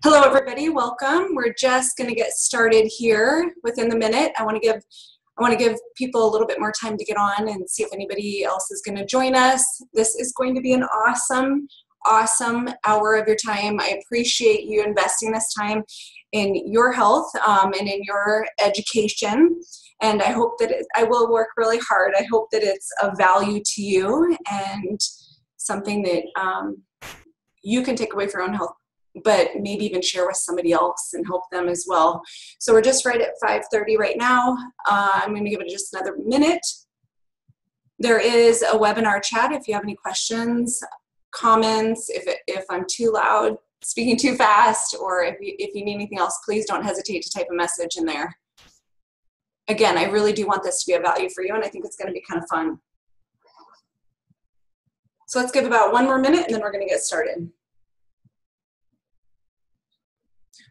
Hello, everybody. Welcome. We're just going to get started here within the minute. I want to give people a little bit more time to get on and see if anybody else is going to join us. This is going to be an awesome hour of your time. I appreciate you investing this time in your health and in your education. And I hope that I will work really hard. I hope that it's of value to you and something that you can take away for your own health, but maybe even share with somebody else and help them as well. So we're just right at 5:30 right now. I'm going to give it just another minute. There is a webinar chat if you have any questions, comments, if I'm too loud, speaking too fast, or if you need anything else, please don't hesitate to type a message in there. Again, I really do want this to be of value for you, and I think it's going to be kind of fun. So let's give about one more minute, and then we're going to get started.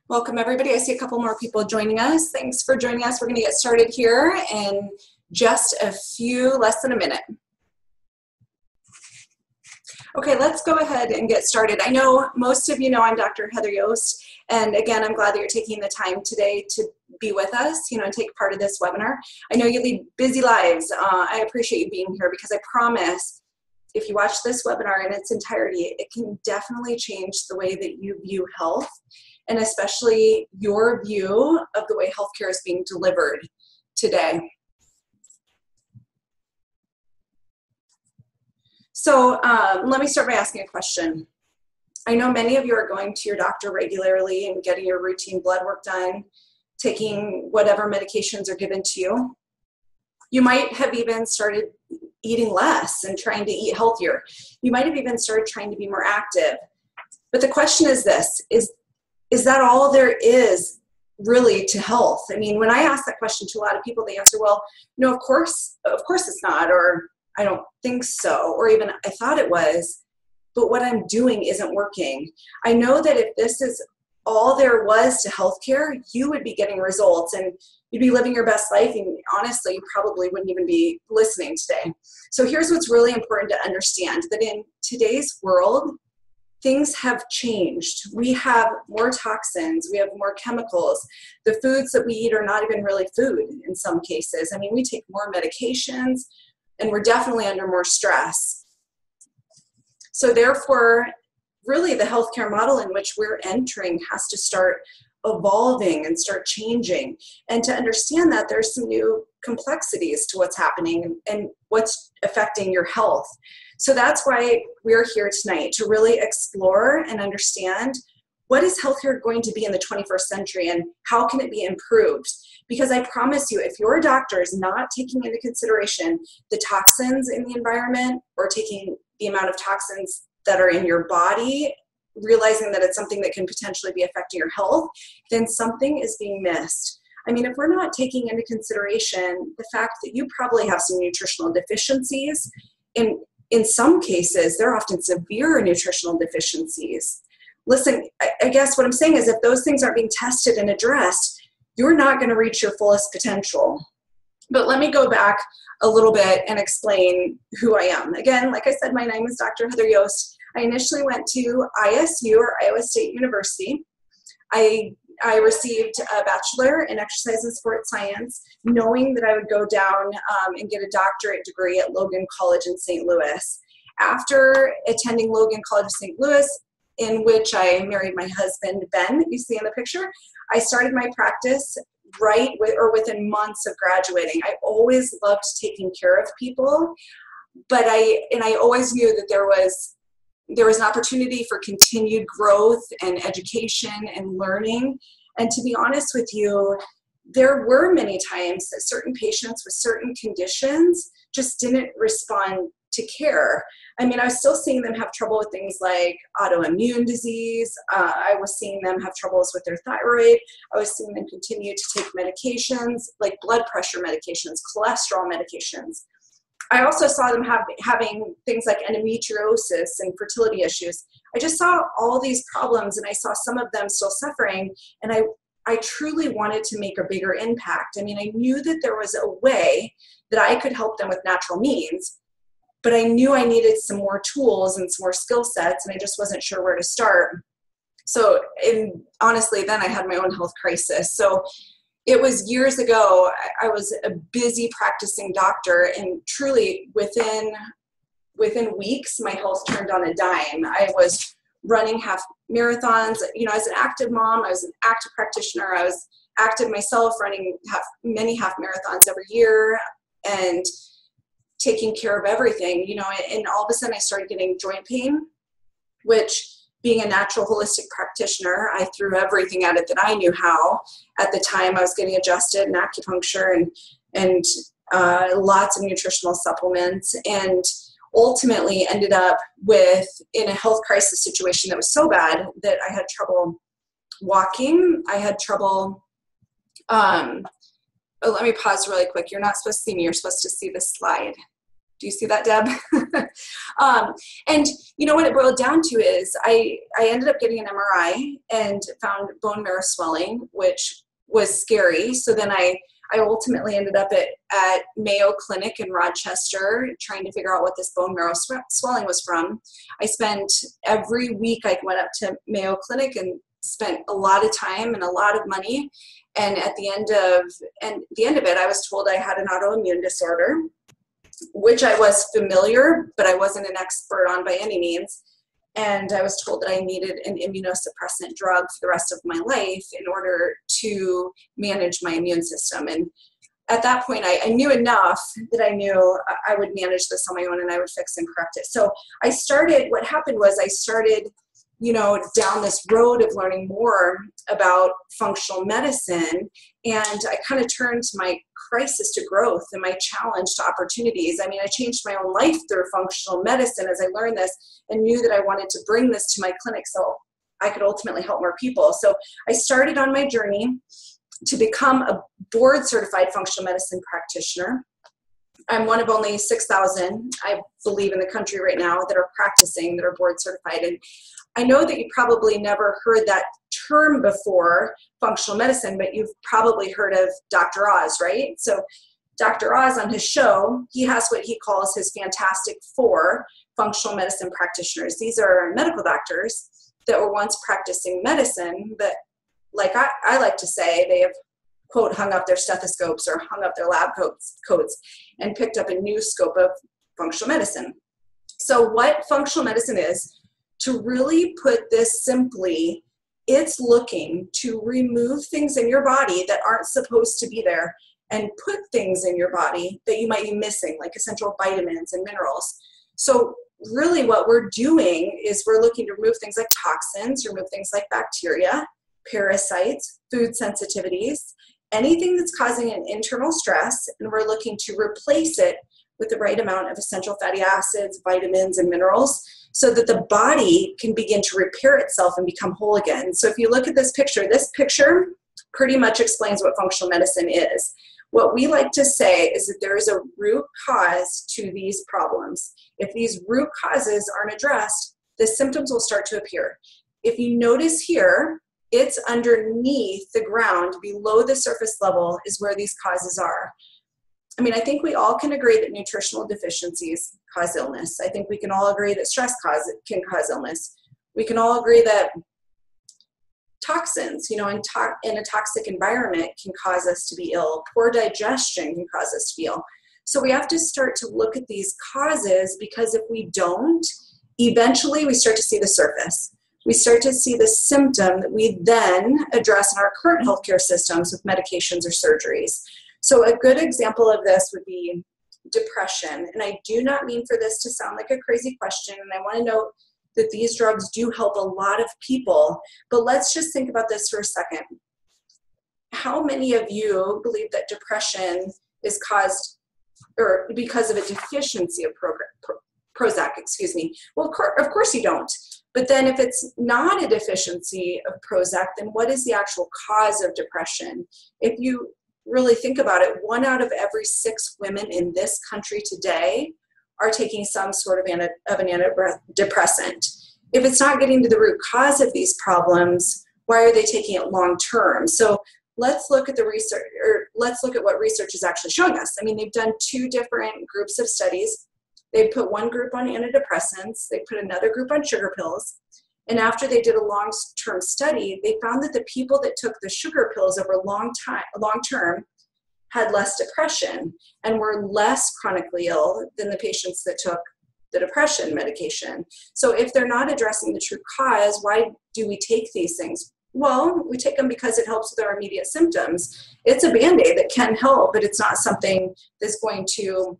Welcome, everybody. I see a couple more people joining us. Thanks for joining us. We're going to get started here in just less than a minute. Okay, let's go ahead and get started. I know most of you know I'm Dr. Heather Yost, and again, I'm glad that you're taking the time today to be with us, and take part of this webinar. I know you lead busy lives. I appreciate you being here because I promise if you watch this webinar in its entirety, it can definitely change the way that you view health, and especially your view of the way healthcare is being delivered today. So let me start by asking a question. I know many of you are going to your doctor regularly and getting your routine blood work done, taking whatever medications are given to you. You might have even started eating less and trying to eat healthier. You might have even started trying to be more active. But the question is this, is that all there is really to health? I mean, when I ask that question to a lot of people, they answer, well, no, of course it's not, or I don't think so, or even I thought it was, but what I'm doing isn't working. I know that if this is all there was to healthcare, you would be getting results and you'd be living your best life, and honestly, you probably wouldn't even be listening today. So here's what's really important to understand, that in today's world, things have changed. We have more toxins, we have more chemicals. The foods that we eat are not even really food in some cases. I mean, we take more medications and we're definitely under more stress. So therefore, really the healthcare model in which we're entering has to start evolving and start changing. And to understand that, there's some new complexities to what's happening and what's affecting your health. So that's why we're here tonight, to really explore and understand what is healthcare going to be in the 21st century and how can it be improved? Because I promise you, if your doctor is not taking into consideration the toxins in the environment or taking the amount of toxins that are in your body, realizing that it's something that can potentially be affecting your health, then something is being missed. I mean, if we're not taking into consideration the fact that you probably have some nutritional deficiencies, in some cases, they're often severe nutritional deficiencies. Listen, I guess what I'm saying is if those things aren't being tested and addressed, you're not going to reach your fullest potential. But let me go back a little bit and explain who I am. Again, like I said, my name is Dr. Heather Yost. I initially went to ISU, or Iowa State University. I received a bachelor in exercise and sports science, knowing that I would go down and get a doctorate degree at Logan College in St. Louis. After attending Logan College of St. Louis, in which I married my husband, Ben, you see in the picture, I started my practice within months of graduating. I always loved taking care of people, but I always knew that there was an opportunity for continued growth and education and learning. And to be honest with you, there were many times that certain patients with certain conditions just didn't respond to care. I mean, I was still seeing them have trouble with things like autoimmune disease. I was seeing them have troubles with their thyroid. I was seeing them continue to take medications like blood pressure medications, cholesterol medications. I also saw them having things like endometriosis and fertility issues. I just saw all these problems, and I saw some of them still suffering, and I truly wanted to make a bigger impact. I mean, I knew that there was a way that I could help them with natural means, but I knew I needed some more tools and some more skill sets, and I just wasn't sure where to start. So, honestly, then I had my own health crisis. So it was years ago. I was a busy practicing doctor, and truly within weeks, my health turned on a dime. I was running half marathons. As an active mom, I was an active practitioner. I was active myself, running many half marathons every year and taking care of everything, and all of a sudden I started getting joint pain, which, being a natural holistic practitioner, I threw everything at it that I knew how. At the time, I was getting adjusted and acupuncture and lots of nutritional supplements, and ultimately ended up in a health crisis situation that was so bad that I had trouble walking. I had trouble. Let me pause really quick. You're not supposed to see me. You're supposed to see this slide. Do you see that, Deb? And what it boiled down to is I ended up getting an MRI and found bone marrow swelling, which was scary. So then I ultimately ended up at Mayo Clinic in Rochester trying to figure out what this bone marrow swelling was from. I spent every week, I went up to Mayo Clinic and spent a lot of time and a lot of money. And at the end of it, I was told I had an autoimmune disorder, which I was familiar, but I wasn't an expert on by any means. And I was told that I needed an immunosuppressant drug for the rest of my life in order to manage my immune system. And at that point, I knew enough that I knew I would manage this on my own and I would fix and correct it. So what happened was I started, down this road of learning more about functional medicine. And I kind of turned my crisis to growth and my challenge to opportunities. I changed my own life through functional medicine as I learned this and knew that I wanted to bring this to my clinic so I could ultimately help more people. So I started on my journey to become a board certified functional medicine practitioner. I'm one of only 6,000, I believe, in the country right now that are practicing, that are board certified. And I know that you probably never heard that term before, functional medicine, but you've probably heard of Dr. Oz, right? So Dr. Oz, on his show, he has what he calls his Fantastic Four functional medicine practitioners. These are medical doctors that were once practicing medicine, but like I like to say, they have, quote, hung up their stethoscopes or hung up their lab coats and picked up a new scope of functional medicine. So what functional medicine is, to really put this simply, it's looking to remove things in your body that aren't supposed to be there and put things in your body that you might be missing, like essential vitamins and minerals. So really what we're doing is we're looking to remove things like toxins, remove things like bacteria, parasites, food sensitivities, anything that's causing an internal stress, and we're looking to replace it with the right amount of essential fatty acids, vitamins, and minerals so that the body can begin to repair itself and become whole again. So if you look at this picture pretty much explains what functional medicine is. What we like to say is that there is a root cause to these problems. If these root causes aren't addressed, the symptoms will start to appear. If you notice here, it's underneath the ground, below the surface level is where these causes are. I think we all can agree that nutritional deficiencies cause illness. I think we can all agree that stress can cause illness. We can all agree that toxins, in a toxic environment can cause us to be ill. Poor digestion can cause us to be ill. So we have to start to look at these causes, because if we don't, eventually we start to see the surface. We start to see the symptom that we then address in our current healthcare systems with medications or surgeries. So a good example of this would be depression. And I do not mean for this to sound like a crazy question. And I want to note that these drugs do help a lot of people. But let's just think about this for a second. How many of you believe that depression is caused or because of a deficiency of Prozac? Well, of course you don't. But then if it's not a deficiency of Prozac, then what is the actual cause of depression? If you really think about it, 1 out of every 6 women in this country today are taking some sort of an antidepressant. If it's not getting to the root cause of these problems, why are they taking it long term? So let's look at the research, or let's look at what research is actually showing us. They've done 2 different groups of studies. They put one group on antidepressants, they put another group on sugar pills, And after they did a long-term study, they found that the people that took the sugar pills over long term had less depression and were less chronically ill than the patients that took the depression medication. So if they're not addressing the true cause, why do we take these things? Well, we take them because it helps with our immediate symptoms. It's a Band-Aid that can help, but it's not something that's going to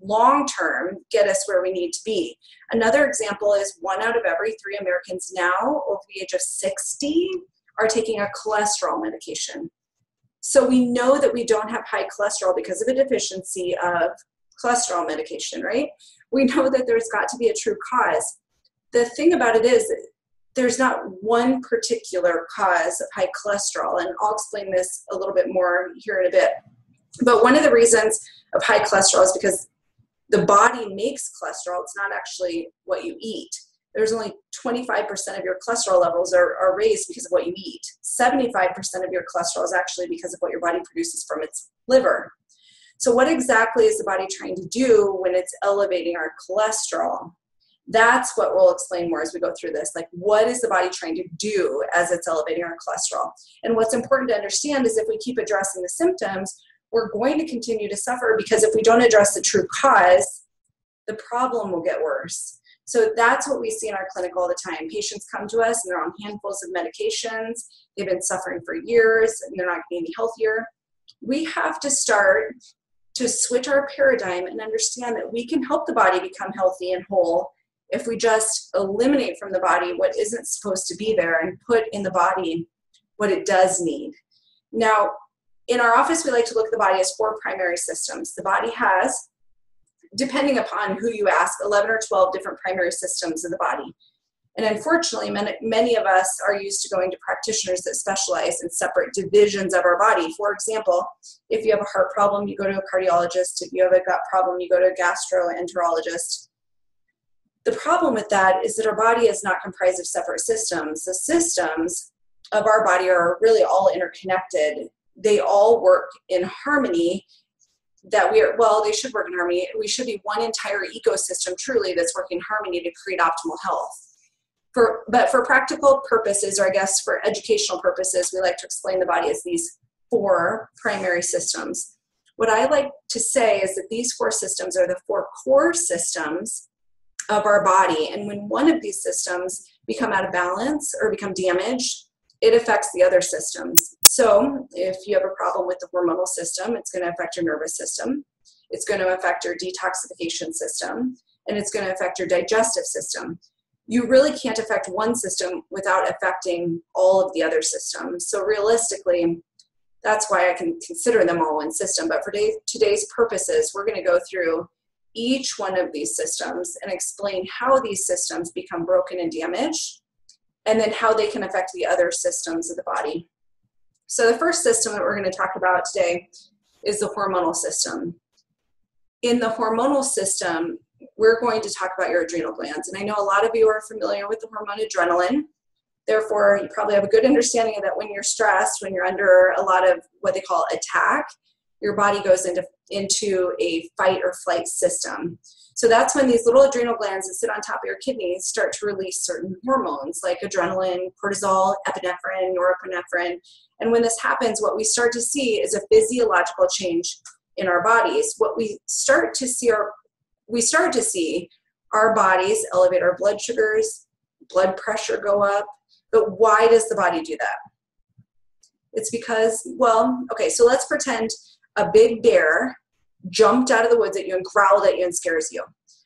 long-term get us where we need to be. Another example is 1 out of every 3 Americans now over the age of 60 are taking a cholesterol medication. So we know that we don't have high cholesterol because of a deficiency of cholesterol medication, right? We know that there's got to be a true cause. The thing about it is there's not one particular cause of high cholesterol, and I'll explain this a little bit more here in a bit. But one of the reasons of high cholesterol is because the body makes cholesterol. It's not actually what you eat. There's only 25% of your cholesterol levels are raised because of what you eat. 75% of your cholesterol is actually because of what your body produces from its liver. So what exactly is the body trying to do when it's elevating our cholesterol? That's what we'll explain more as we go through this. Like, what is the body trying to do as it's elevating our cholesterol? And what's important to understand is if we keep addressing the symptoms, we're going to continue to suffer, because if we don't address the true cause, the problem will get worse. So that's what we see in our clinic all the time. Patients come to us and they're on handfuls of medications. They've been suffering for years and they're not getting any healthier. We have to start to switch our paradigm and understand that we can help the body become healthy and whole if we just eliminate from the body what isn't supposed to be there and put in the body what it does need. Now, in our office, we like to look at the body as 4 primary systems. The body has, depending upon who you ask, 11 or 12 different primary systems of the body. And unfortunately, many of us are used to going to practitioners that specialize in separate divisions of our body. For example, if you have a heart problem, you go to a cardiologist. If you have a gut problem, you go to a gastroenterologist. The problem with that is that our body is not comprised of separate systems. The systems of our body are really all interconnected. They all work in harmony. They should work in harmony. We should be one entire ecosystem truly that's working in harmony to create optimal health. But for practical purposes, or I guess for educational purposes, we like to explain the body as these 4 primary systems. What I like to say is that these 4 systems are the 4 core systems of our body. And when one of these systems become out of balance or become damaged, it affects the other systems. So if you have a problem with the hormonal system, it's going to affect your nervous system. It's going to affect your detoxification system, and it's going to affect your digestive system. You really can't affect one system without affecting all of the other systems. So realistically, that's why I can consider them all one system. But for today's purposes, we're going to go through each one of these systems and explain how these systems become broken and damaged, and then how they can affect the other systems of the body. So the first system that we're going to talk about today is the hormonal system. In the hormonal system, we're going to talk about your adrenal glands. And I know a lot of you are familiar with the hormone adrenaline. Therefore, you probably have a good understanding of that when you're stressed, when you're under a lot of what they call attack, your body goes into a fight or flight system. So that's when these little adrenal glands that sit on top of your kidneys start to release certain hormones like adrenaline, cortisol, epinephrine, norepinephrine. And when this happens, what we start to see is a physiological change in our bodies. What we start to see our bodies elevate our blood sugars, blood pressure go up. But why does the body do that? It's because, so let's pretend a big bear jumped out of the woods at you and growled at you and scares you.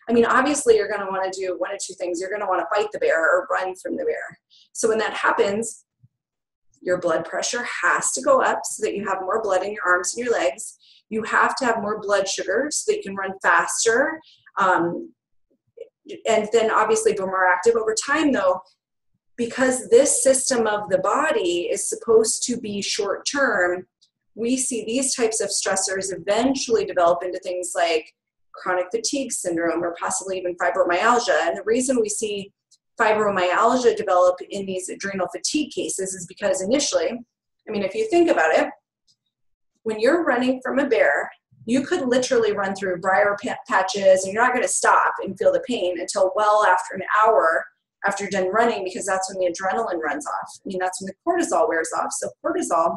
I mean, obviously you're going to want to do one of 2 things. You're going to want to fight the bear or run from the bear. So when that happens, your blood pressure has to go up so that you have more blood in your arms and your legs. You have to have more blood sugar so that you can run faster. And then obviously be more active over time though, because this system of the body is supposed to be short term. We see these types of stressors eventually develop into things like chronic fatigue syndrome or possibly even fibromyalgia. And the reason we see fibromyalgia develop in these adrenal fatigue cases is because initially, if you think about it, when you're running from a bear, you could literally run through briar patches and you're not going to stop and feel the pain until well after an hour after you're done running, because that's when the adrenaline runs off. I mean, that's when the cortisol wears off. So cortisol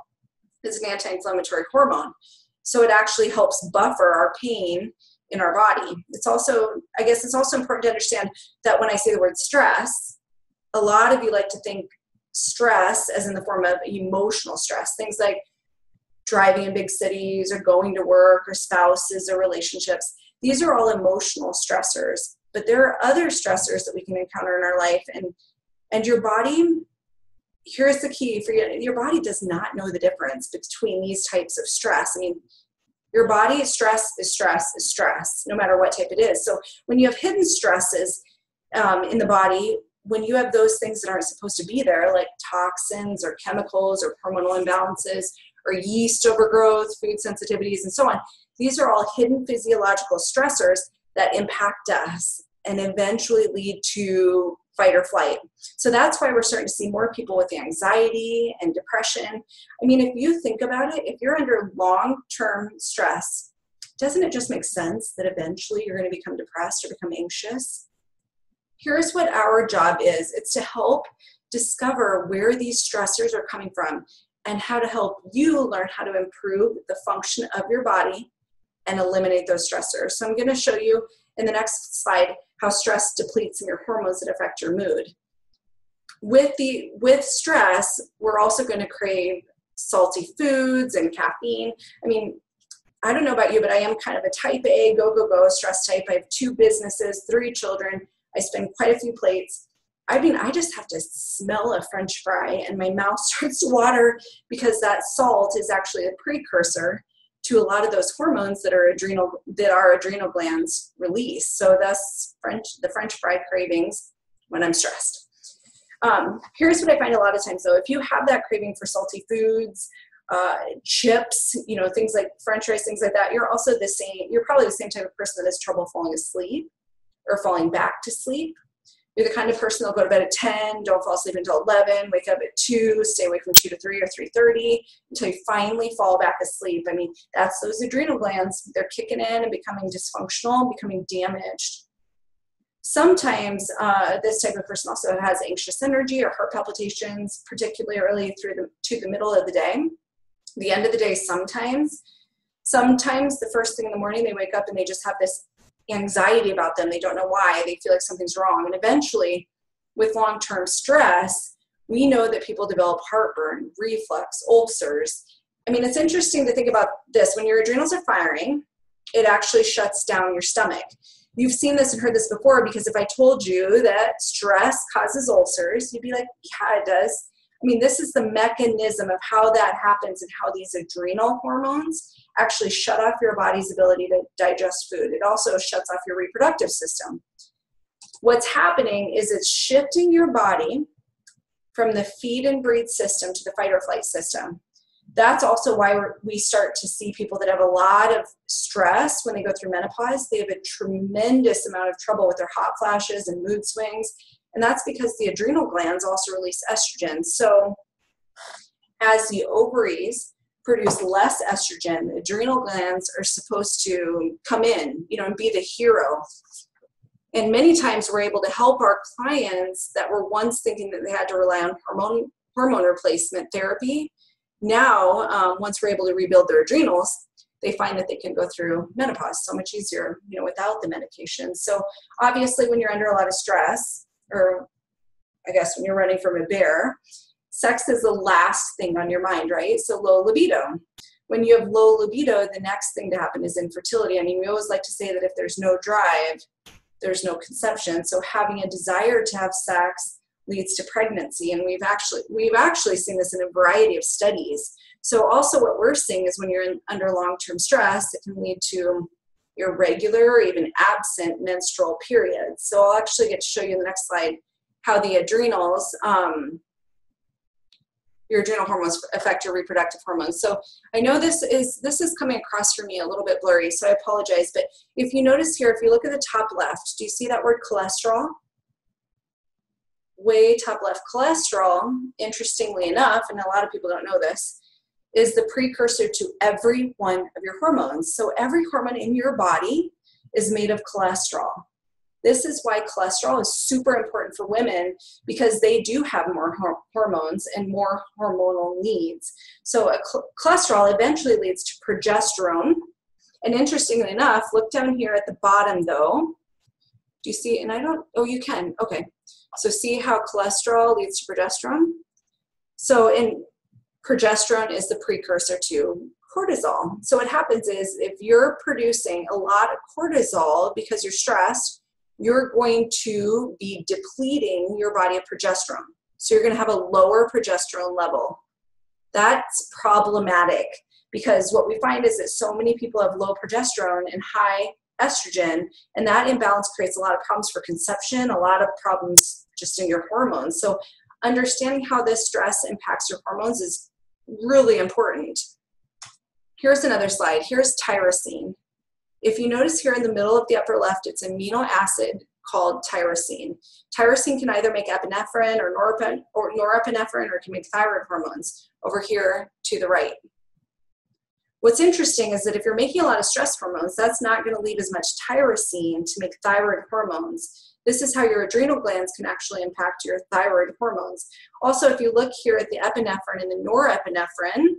is an anti-inflammatory hormone. So it actually helps buffer our pain in our body. It's also, I guess it's also important to understand that when I say the word stress, a lot of you like to think stress as in the form of emotional stress, things like driving in big cities or going to work or spouses or relationships. These are all emotional stressors, but there are other stressors that we can encounter in our life. And your body, here's the key for you, your body does not know the difference between these types of stress. I mean, your body, stress is stress is stress, no matter what type it is. So when you have hidden stresses in the body, when you have those things that aren't supposed to be there, like toxins or chemicals or hormonal imbalances or yeast overgrowth, food sensitivities, and so on, these are all hidden physiological stressors that impact us and eventually lead to fight or flight. So that's why we're starting to see more people with anxiety and depression. I mean, if you think about it, if you're under long-term stress, doesn't it just make sense that eventually you're going to become depressed or become anxious? Here's what our job is. It's to help discover where these stressors are coming from and how to help you learn how to improve the function of your body and eliminate those stressors. So I'm going to show you in the next slide how stress depletes in your hormones that affect your mood. With stress, we're also going to crave salty foods and caffeine. I mean, I don't know about you, but I am kind of a type A, go, stress type. I have 2 businesses, 3 children. I spend quite a few plates. I mean, I just have to smell a French fry and my mouth starts to water, because that salt is actually a precursor to a lot of those hormones that our adrenal glands release. So that's the French fry cravings when I'm stressed. Here's what I find a lot of times though. If you have that craving for salty foods, chips, things like French fries, things like that, you're probably the same type of person that has trouble falling asleep or falling back to sleep. You're the kind of person that'll go to bed at 10, don't fall asleep until 11, wake up at 2, stay awake from 2 to 3 or 3:30 until you finally fall back asleep. I mean, that's those adrenal glands. They're kicking in and becoming dysfunctional, becoming damaged. Sometimes this type of person also has anxious energy or heart palpitations, particularly early to the middle of the day. The end of the day sometimes the first thing in the morning they wake up and they just have this anxiety about them. They don't know why. They feel like something's wrong. And eventually, with long-term stress, we know that people develop heartburn, reflux, ulcers. I mean, it's interesting to think about this. When your adrenals are firing, it actually shuts down your stomach. You've seen this and heard this before, because if I told you that stress causes ulcers, you'd be like, yeah, it does. I mean, this is the mechanism of how that happens and how these adrenal hormones actually shut off your body's ability to digest food. It also shuts off your reproductive system. What's happening is it's shifting your body from the feed and breathe system to the fight or flight system. That's also why we start to see people that have a lot of stress when they go through menopause. They have a tremendous amount of trouble with their hot flashes and mood swings. And that's because the adrenal glands also release estrogen. So as the ovaries produce less estrogen, the adrenal glands are supposed to come in, and be the hero. And many times we're able to help our clients that were once thinking that they had to rely on hormone replacement therapy. Now, once we're able to rebuild their adrenals, they find that they can go through menopause so much easier, without the medication. So obviously when you're under a lot of stress, or I guess when you're running from a bear, sex is the last thing on your mind, right? So low libido. When you have low libido, the next thing to happen is infertility. I mean, we always like to say that if there's no drive, there's no conception. So having a desire to have sex leads to pregnancy. And we've actually seen this in a variety of studies. So also what we're seeing is when you're under long-term stress, it can lead to irregular or even absent menstrual periods. So I'll actually get to show you in the next slide how the adrenals, your adrenal hormones affect your reproductive hormones. So I know this is coming across for me a little bit blurry, so I apologize. But if you notice here, if you look at the top left, do you see that word cholesterol? Way top left, cholesterol, interestingly enough, and a lot of people don't know this, is the precursor to every one of your hormones. So every hormone in your body is made of cholesterol. This is why cholesterol is super important for women, because they do have more hormones and more hormonal needs. So cholesterol eventually leads to progesterone. And interestingly enough, look down here at the bottom though. Do you see? And I don't, oh, you can. Okay. So see how cholesterol leads to progesterone? So progesterone is the precursor to cortisol. So what happens is if you're producing a lot of cortisol because you're stressed, you're going to be depleting your body of progesterone. So you're going to have a lower progesterone level. That's problematic, because what we find is that so many people have low progesterone and high estrogen, and that imbalance creates a lot of problems for conception, a lot of problems just in your hormones. So understanding how this stress impacts your hormones is really important. Here's another slide. Here's tyrosine. If you notice here in the middle of the upper left, it's an amino acid called tyrosine. Tyrosine can either make epinephrine or norepinephrine, or it can make thyroid hormones over here to the right. What's interesting is that if you're making a lot of stress hormones, that's not going to leave as much tyrosine to make thyroid hormones. This is how your adrenal glands can actually impact your thyroid hormones. Also, if you look here at the epinephrine and the norepinephrine,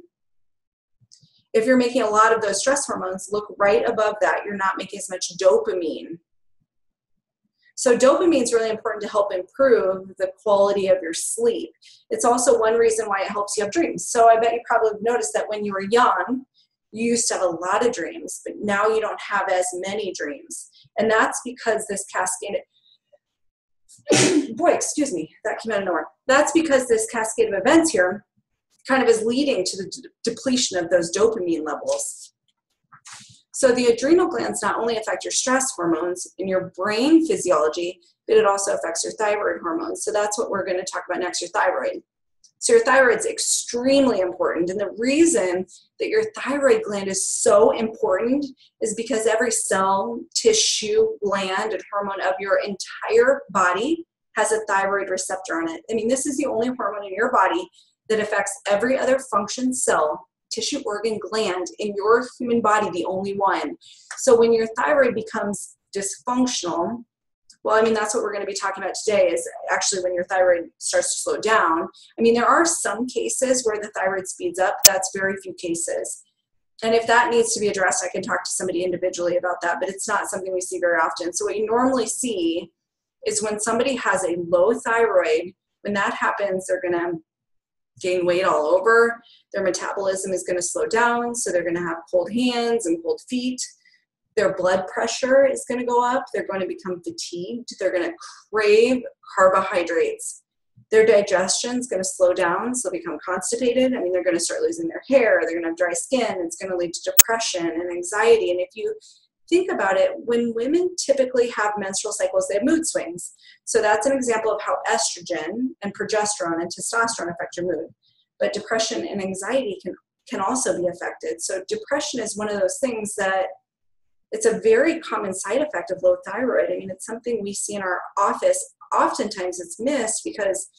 if you're making a lot of those stress hormones, look right above that. You're not making as much dopamine. So dopamine is really important to help improve the quality of your sleep. It's also one reason why it helps you have dreams. So I bet you probably have noticed that when you were young, you used to have a lot of dreams, but now you don't have as many dreams. And that's because this cascade, boy, excuse me, that came out of nowhere. That's because this cascade of events here kind of is leading to the depletion of those dopamine levels. So the adrenal glands not only affect your stress hormones and your brain physiology, but it also affects your thyroid hormones. So that's what we're going to talk about next, your thyroid. So your thyroid is extremely important. And the reason that your thyroid gland is so important is because every cell, tissue, gland, and hormone of your entire body has a thyroid receptor on it. I mean, this is the only hormone in your body that affects every other function, cell, tissue, organ, gland in your human body, the only one. So when your thyroid becomes dysfunctional, well, I mean, that's what we're going to be talking about today, is actually when your thyroid starts to slow down. I mean, there are some cases where the thyroid speeds up. That's very few cases. And if that needs to be addressed, I can talk to somebody individually about that, but it's not something we see very often. So what you normally see is when somebody has a low thyroid, when that happens, they're going to gain weight all over. Their metabolism is going to slow down, so they're going to have cold hands and cold feet. Their blood pressure is going to go up. They're going to become fatigued. They're going to crave carbohydrates. Their digestion is going to slow down, so they'll become constipated. I mean, they're going to start losing their hair. They're going to have dry skin. It's going to lead to depression and anxiety. And if you think about it, when women typically have menstrual cycles, they have mood swings. So that's an example of how estrogen and progesterone and testosterone affect your mood. But depression and anxiety can also be affected. So depression is one of those things that it's a very common side effect of low thyroid. I mean, it's something we see in our office. Oftentimes it's missed because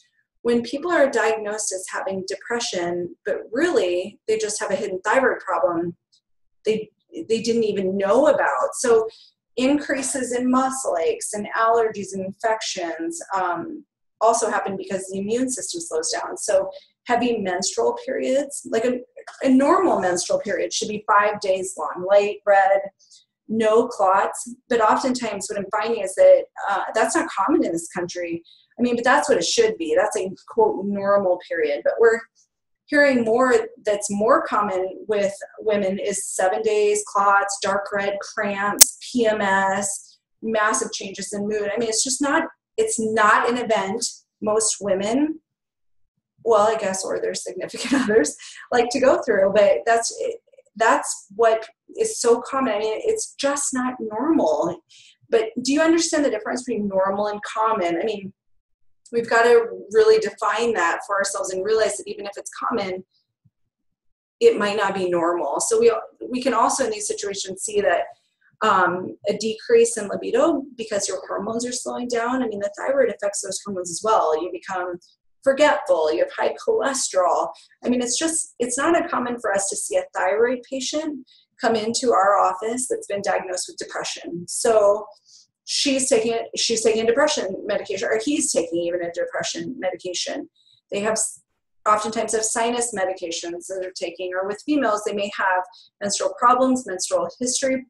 when people are diagnosed as having depression, but really they just have a hidden thyroid problem, they didn't even know about. So increases in muscle aches and allergies and infections also happen because the immune system slows down. So heavy menstrual periods, like a normal menstrual period should be 5 days long, light red, no clots. But oftentimes what I'm finding is that that's not common in this country. I mean, but that's what it should be. That's a quote normal period. But we're hearing more that's more common with women is 7 days, clots, dark red, cramps, PMS, massive changes in mood. I mean, it's not an event most women, well, I guess, or their significant others like to go through, but that's what is so common. I mean, it's just not normal. But do you understand the difference between normal and common? I mean, we've got to really define that for ourselves and realize that even if it's common, it might not be normal. So we can also in these situations see that a decrease in libido because your hormones are slowing down. I mean, the thyroid affects those hormones as well. You become forgetful, you have high cholesterol. I mean, it's not uncommon for us to see a thyroid patient come into our office that's been diagnosed with depression. So she's taking a depression medication, or he's taking even a depression medication. They oftentimes have sinus medications that they're taking, or with females, they may have menstrual problems, menstrual history,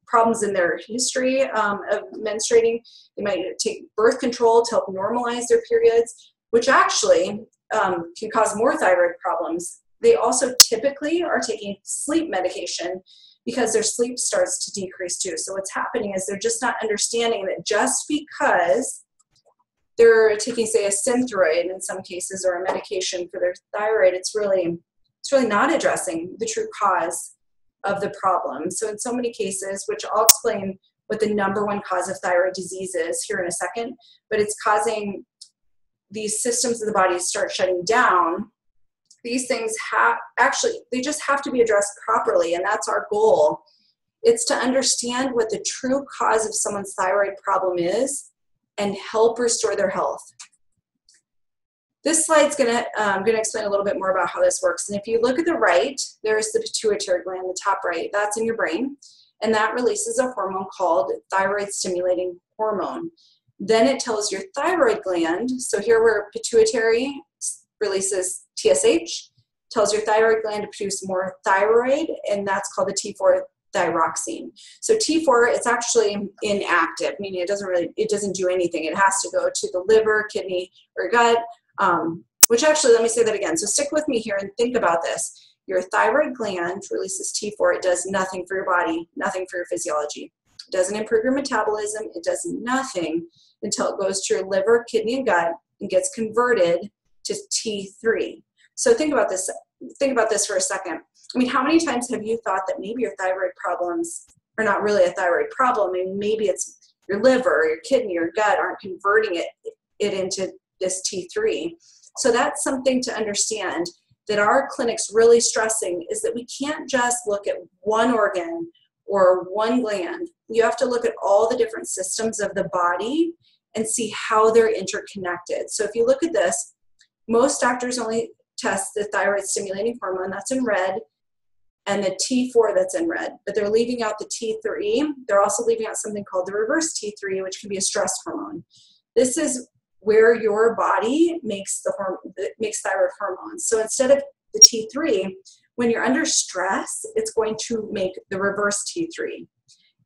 problems in their history of menstruating. They might take birth control to help normalize their periods, which actually can cause more thyroid problems. They also typically are taking sleep medication because their sleep starts to decrease too. So what's happening is they're just not understanding that just because they're taking, say, a Synthroid in some cases, or a medication for their thyroid, it's really not addressing the true cause of the problem. So in so many cases, which I'll explain what the number one cause of thyroid disease is here in a second, but it's causing these systems of the body to start shutting down. These things they just have to be addressed properly, and that's our goal. It's to understand what the true cause of someone's thyroid problem is and help restore their health. This slide's gonna explain a little bit more about how this works. And if you look at the right, there's the pituitary gland, the top right, that's in your brain, and that releases a hormone called thyroid stimulating hormone. Then it tells your thyroid gland, so here where pituitary releases TSH, tells your thyroid gland to produce more thyroid, and that's called the T4 thyroxine. So T4, it's actually inactive, meaning it doesn't do anything. It has to go to the liver, kidney, or gut, which actually, let me say that again. So stick with me here and think about this. Your thyroid gland releases T4. It does nothing for your body, nothing for your physiology. It doesn't improve your metabolism. It does nothing until it goes to your liver, kidney, and gut and gets converted to T3. So think about this for a second. I mean, how many times have you thought that maybe your thyroid problems are not really a thyroid problem, and maybe it's your liver, or your kidney, or gut aren't converting it into this T3? So that's something to understand, that our clinic's really stressing, is that we can't just look at one organ or one gland. You have to look at all the different systems of the body and see how they're interconnected. So if you look at this, most doctors only test the thyroid stimulating hormone, that's in red, and the T4, that's in red, but they're leaving out the T3. They're also leaving out something called the reverse T3, which can be a stress hormone. This is where your body makes thyroid hormones. So instead of the T3, when you're under stress, it's going to make the reverse T3.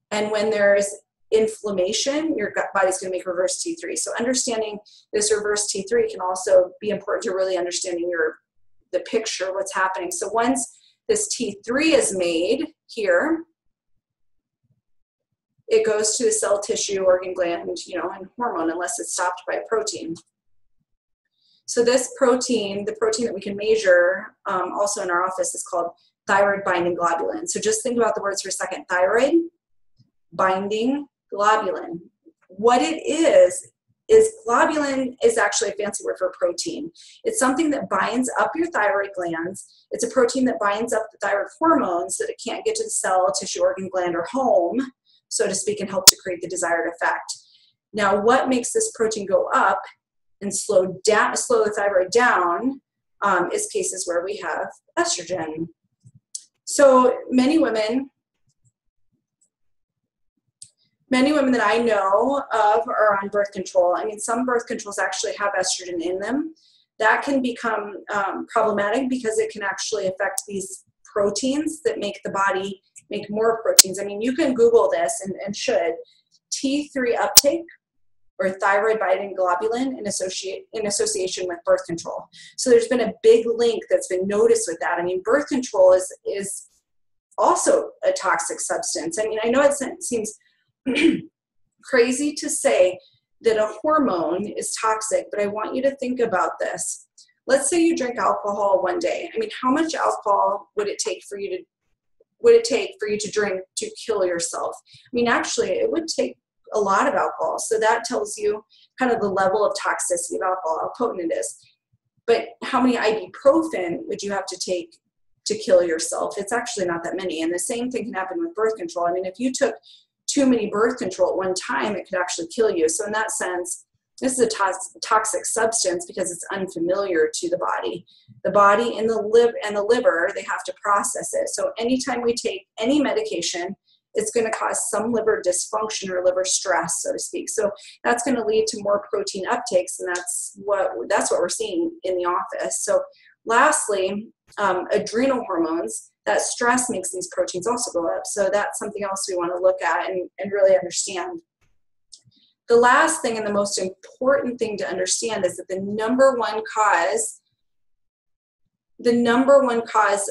And when there's inflammation, your gut body's going to make reverse T3. So understanding this reverse T3 can also be important to really understanding the picture, what's happening. So once this T3 is made here, it goes to the cell, tissue, organ, gland, and hormone, unless it's stopped by a protein. So this protein, the protein that we can measure also in our office, is called thyroid binding globulin. So just think about the words for a second. Thyroid binding globulin. What it is globulin is actually a fancy word for protein. It's something that binds up your thyroid glands. It's a protein that binds up the thyroid hormones so that it can't get to the cell, tissue, organ, gland, or home, so to speak, and help to create the desired effect. Now, what makes this protein go up and slow the thyroid down is cases where we have estrogen. So many women that I know of are on birth control. I mean, some birth controls actually have estrogen in them. That can become problematic because it can actually affect these proteins that make the body make more proteins. I mean, you can Google this and should. T3 uptake, or thyroid binding globulin, in association with birth control. So there's been a big link that's been noticed with that. I mean, birth control is also a toxic substance. I mean, I know it seems crazy to say that a hormone is toxic, but I want you to think about this. Let's say you drink alcohol one day. I mean, how much alcohol would it take for you to drink to kill yourself? I mean, actually, it would take a lot of alcohol. So that tells you kind of the level of toxicity of alcohol, how potent it is. But how many ibuprofen would you have to take to kill yourself? It's actually not that many. And the same thing can happen with birth control. I mean, if you took too many birth control at one time, it could actually kill you. So in that sense, this is a toxic substance because it's unfamiliar to the body. The body and the liver, they have to process it. So anytime we take any medication, it's going to cause some liver dysfunction or liver stress, so to speak. So that's going to lead to more protein uptakes, and that's what we're seeing in the office. So lastly, adrenal hormones, that stress makes these proteins also go up. So that's something else we want to look at and really understand. The last thing and the most important thing to understand is that the number one cause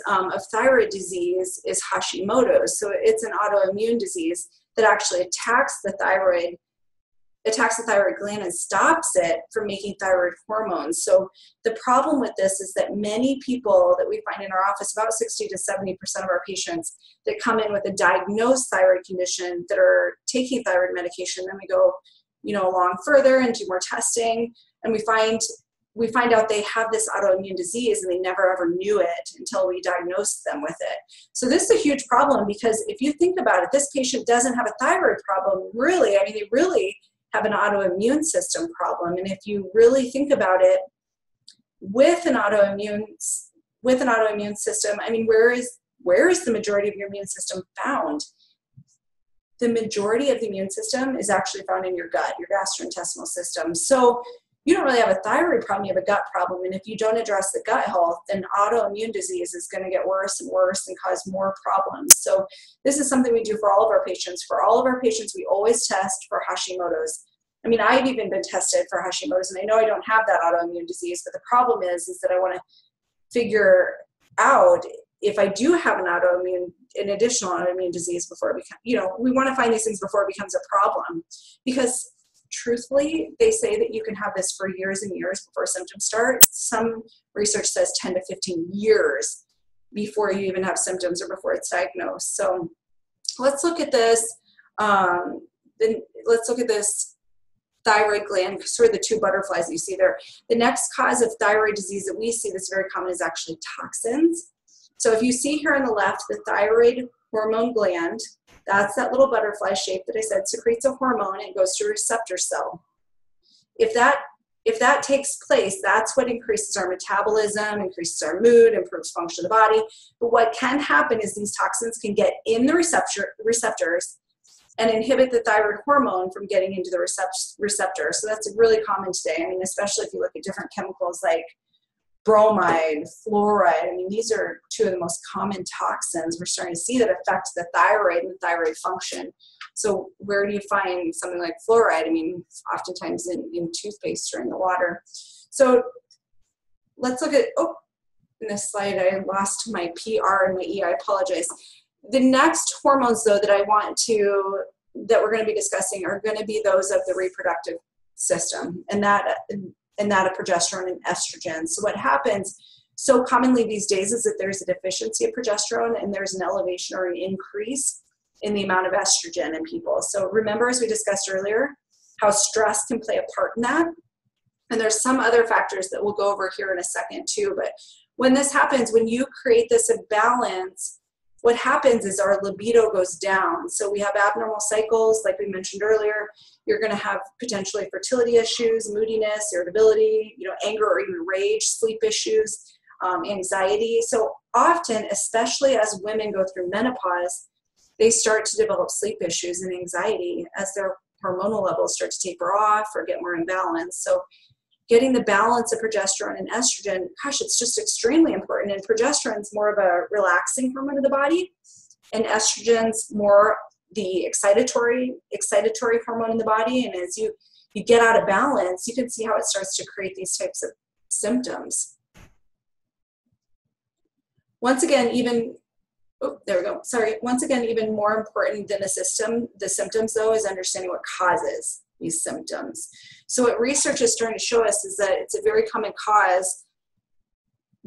of thyroid disease is Hashimoto's. So it's an autoimmune disease that actually attacks the thyroid gland and stops it from making thyroid hormones. So the problem with this is that many people that we find in our office, about 60 to 70% of our patients that come in with a diagnosed thyroid condition that are taking thyroid medication, then we go, along further and do more testing, and we find out they have this autoimmune disease and they never ever knew it until we diagnosed them with it. So this is a huge problem, because if you think about it, this patient doesn't have a thyroid problem, really. I mean, they really have an autoimmune system problem. And if you really think about it, with an autoimmune system, I mean, where is the majority of your immune system found? The majority of the immune system is actually found in your gut, your gastrointestinal system. So you don't really have a thyroid problem, you have a gut problem. And if you don't address the gut health, then autoimmune disease is going to get worse and worse and cause more problems. So this is something we do for all of our patients. For all of our patients, we always test for Hashimoto's. I mean, I've even been tested for Hashimoto's, and I know I don't have that autoimmune disease, but the problem is that I want to figure out if I do have an additional autoimmune disease before it becomes, we want to find these things before it becomes a problem. Because truthfully, they say that you can have this for years and years before symptoms start. Some research says 10 to 15 years before you even have symptoms or before it's diagnosed. So let's look at this. Let's look at this thyroid gland, sort of the two butterflies that you see there. The next cause of thyroid disease that we see that's very common is actually toxins. So if you see here on the left, the thyroid hormone gland, that's that little butterfly shape that I said secretes a hormone and goes to a receptor cell. If that takes place, that's what increases our metabolism, increases our mood, improves function of the body. But what can happen is these toxins can get in the receptors and inhibit the thyroid hormone from getting into the receptor. So that's really common today. I mean, especially if you look at different chemicals like bromide, fluoride. I mean, these are two of the most common toxins we're starting to see that affect the thyroid and the thyroid function. So where do you find something like fluoride? I mean, oftentimes in toothpaste or in the water. So let's look at, in this slide, I lost my PR and my E, I apologize. The next hormones, though, that we're going to be discussing are going to be those of the reproductive system, and that of progesterone and estrogen. So what happens so commonly these days is that there's a deficiency of progesterone and there's an elevation or an increase in the amount of estrogen in people. So remember, as we discussed earlier, how stress can play a part in that. And there's some other factors that we'll go over here in a second too. But when this happens, when you create this imbalance, what happens is our libido goes down. So we have abnormal cycles, like we mentioned earlier. You're going to have potentially fertility issues, moodiness, irritability, anger or even rage, sleep issues, anxiety. So often, especially as women go through menopause, they start to develop sleep issues and anxiety as their hormonal levels start to taper off or get more imbalanced. So getting the balance of progesterone and estrogen, gosh, it's just extremely important. And progesterone's more of a relaxing hormone of the body, and estrogen's more the excitatory hormone in the body. And as you get out of balance, you can see how it starts to create these types of symptoms. Once again, even more important than the symptoms, though, is understanding what causes these symptoms. So what research is starting to show us is that a very common cause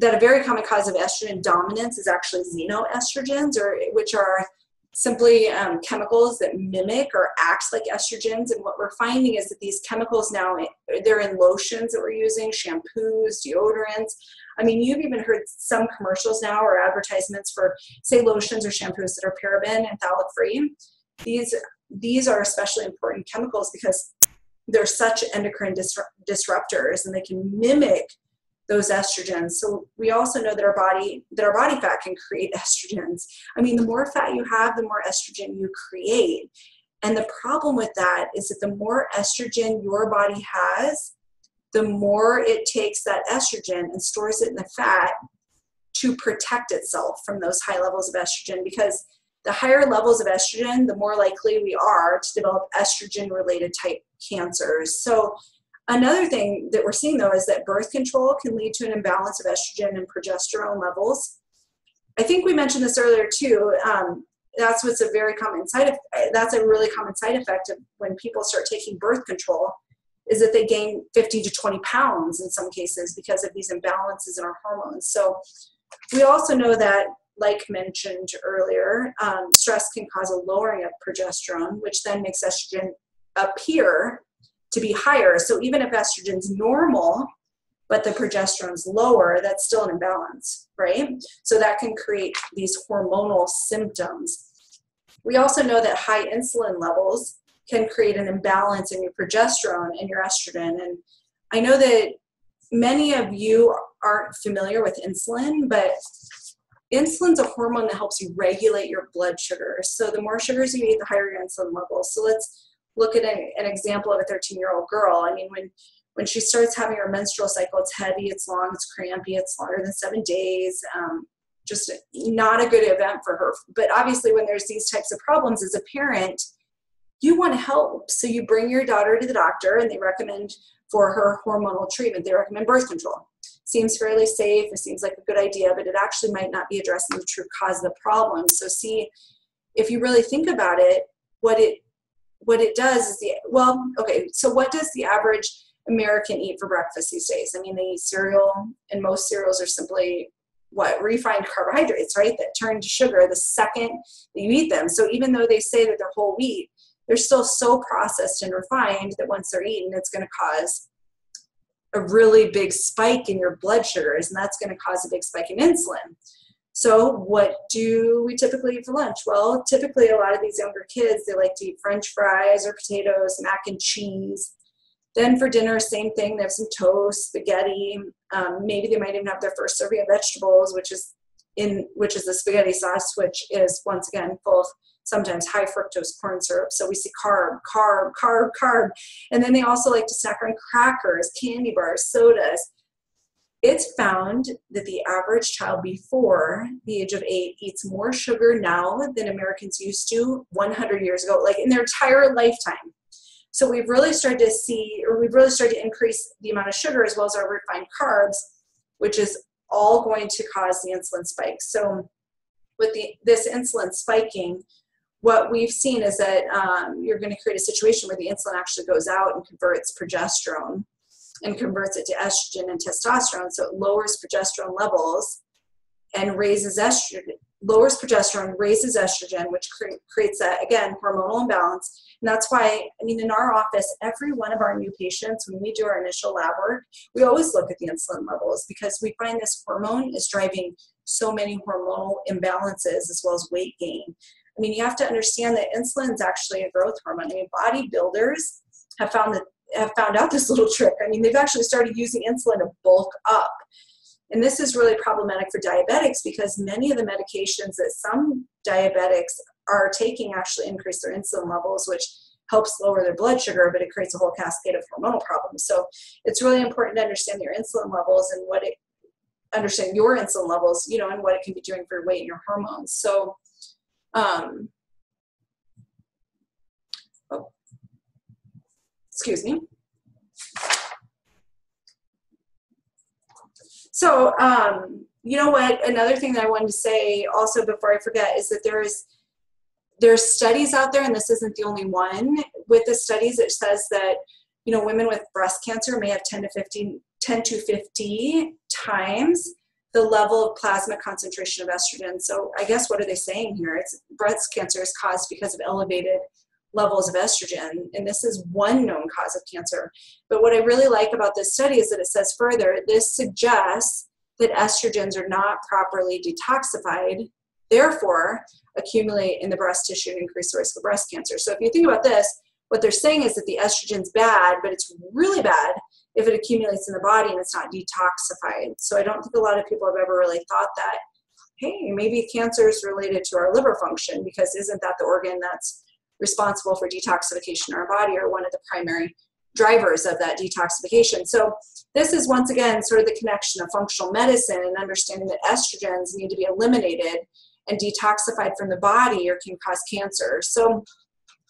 of estrogen dominance is actually xenoestrogens, which are simply chemicals that mimic or act like estrogens. And what we're finding is that these chemicals now, they're in lotions that we're using, shampoos, deodorants. I mean, you've even heard some commercials now or advertisements for, say, lotions or shampoos that are paraben and phthalate free. These are especially important chemicals because they're such endocrine disruptors, and they can mimic those estrogens. So we also know that our body fat can create estrogens. I mean, the more fat you have, the more estrogen you create. And the problem with that is that the more estrogen your body has, the more it takes that estrogen and stores it in the fat to protect itself from those high levels of estrogen, because the higher levels of estrogen, the more likely we are to develop estrogen-related type cancers. So another thing that we're seeing, though, is that birth control can lead to an imbalance of estrogen and progesterone levels. I think we mentioned this earlier, too. That's what's a very common that's a really common side effect of when people start taking birth control, is that they gain 50 to 20 pounds in some cases because of these imbalances in our hormones. So we also know that, like mentioned earlier, stress can cause a lowering of progesterone, which then makes estrogen appear to be higher. So even if estrogen's normal, but the progesterone's lower, that's still an imbalance, right? So that can create these hormonal symptoms. We also know that high insulin levels can create an imbalance in your progesterone and your estrogen. And I know that many of you aren't familiar with insulin, but insulin's a hormone that helps you regulate your blood sugar. So the more sugars you eat, the higher your insulin levels. So let's look at an example of a 13-year-old girl. I mean, when she starts having her menstrual cycle, it's heavy, it's long, it's crampy, it's longer than 7 days. Just not a good event for her. But obviously when there's these types of problems as a parent, you want to help. So you bring your daughter to the doctor and they recommend for her hormonal treatment. They recommend birth control. Seems fairly safe. It seems like a good idea, but it actually might not be addressing the true cause of the problem. So see, if you really think about it, what it does is so what does the average American eat for breakfast these days? I mean, they eat cereal, and most cereals are simply refined carbohydrates, right? That turn to sugar the second that you eat them. So even though they say that they're whole wheat, they're still so processed and refined that once they're eaten, it's going to cause a really big spike in your blood sugars, and that's going to cause a big spike in insulin. So what do we typically eat for lunch? Well, typically a lot of these younger kids, they like to eat French fries or potatoes, mac and cheese. Then for dinner, same thing. They have some toast, spaghetti. Maybe they might even have their first serving of vegetables, which is the spaghetti sauce, which is once again full of sometimes high fructose corn syrup. So we see carb, carb, carb, carb. And then they also like to snack on crackers, candy bars, sodas. It's found that the average child before the age of 8 eats more sugar now than Americans used to 100 years ago, like in their entire lifetime. So we've really started to increase the amount of sugar as well as our refined carbs, which is all going to cause the insulin spike. So with this insulin spiking, what we've seen is that you're going to create a situation where the insulin actually goes out and converts progesterone and converts it to estrogen and testosterone. So it lowers progesterone levels and raises estrogen, raises estrogen, which creates that, again, hormonal imbalance. And that's why, I mean, in our office, every one of our new patients, when we do our initial lab work, we always look at the insulin levels because we find this hormone is driving so many hormonal imbalances as well as weight gain. I mean, you have to understand that insulin is actually a growth hormone. I mean, bodybuilders have found out this little trick. I mean, they've actually started using insulin to bulk up. And this is really problematic for diabetics because many of the medications that some diabetics are taking actually increase their insulin levels, which helps lower their blood sugar, but it creates a whole cascade of hormonal problems. So it's really important to understand your insulin levels and understand your insulin levels, and what it can be doing for your weight and your hormones. So, excuse me. So, you know what, another thing that I wanted to say also before I forget is that there's studies out there, and this isn't the only one. With the studies, it says that, women with breast cancer may have 10 to 50 times the level of plasma concentration of estrogen. So I guess what are they saying here? It's breast cancer is caused because of elevated levels of estrogen, and this is one known cause of cancer. But what I really like about this study is that it says further, this suggests that estrogens are not properly detoxified, therefore accumulate in the breast tissue and increase the risk of breast cancer. So if you think about this, what they're saying is that the estrogen's bad, but it's really bad if it accumulates in the body and it's not detoxified. So I don't think a lot of people have ever really thought that, hey, maybe cancer is related to our liver function, because isn't that the organ that's responsible for detoxification in our body, or one of the primary drivers of that detoxification? So this is, once again, sort of the connection of functional medicine and understanding that estrogens need to be eliminated and detoxified from the body or can cause cancer. So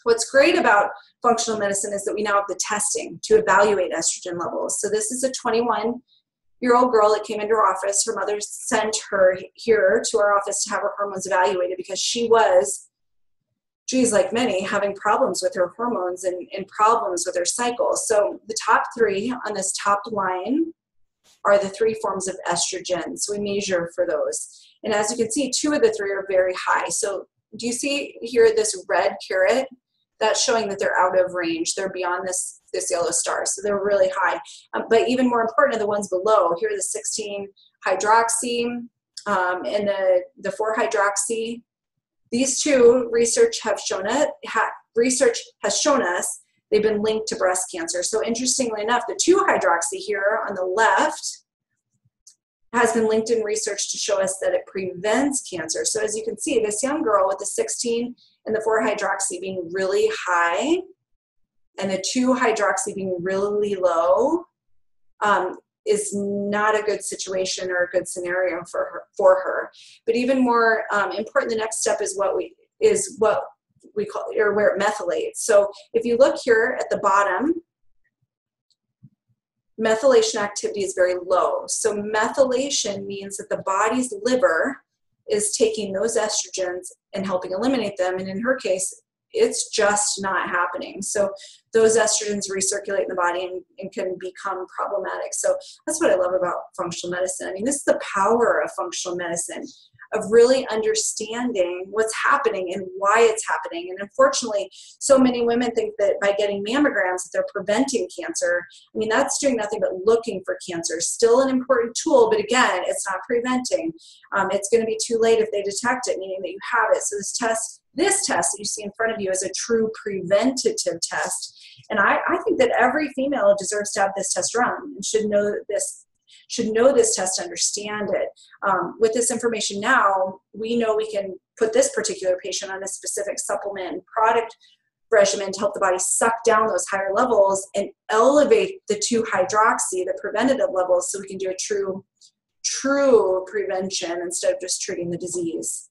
what's great about functional medicine is that we now have the testing to evaluate estrogen levels. So this is a 21-year-old girl that came into our office. Her mother sent her here to our office to have her hormones evaluated because she was, geez, like many, having problems with her hormones and problems with her cycle. So the top three on this top line are the three forms of estrogen. So we measure for those. And as you can see, 2 of the 3 are very high. So do you see here this red caret? That's showing that they're out of range. They're beyond this yellow star. So they're really high. But even more important are the ones below. Here are the 16-hydroxy and the 4-hydroxy. These two, research has shown us they've been linked to breast cancer. So interestingly enough, the 2-hydroxy here on the left has been linked in research to show us that it prevents cancer. So as you can see, this young girl with the 16 and the 4-hydroxy being really high and the 2-hydroxy being really low is not a good situation or a good scenario for her. But even more important, the next step is what we call, or where it methylates. So if you look here at the bottom, methylation activity is very low. So methylation means that the body's liver is taking those estrogens and helping eliminate them. And in her case, it's just not happening. So those estrogens recirculate in the body and can become problematic. So that's what I love about functional medicine. I mean, this is the power of functional medicine, of really understanding what's happening and why it's happening. And unfortunately, so many women think that by getting mammograms that they're preventing cancer. I mean, that's doing nothing but looking for cancer. Still an important tool, but again, it's not preventing. It's going to be too late if they detect it, meaning that you have it. So this test that you see in front of you is a true preventative test. And I think that every female deserves to have this test run and should know this test, understand it. With this information now, we know we can put this particular patient on a specific supplement and product regimen to help the body suck down those higher levels and elevate the 2-hydroxy, the preventative levels, so we can do a true prevention instead of just treating the disease.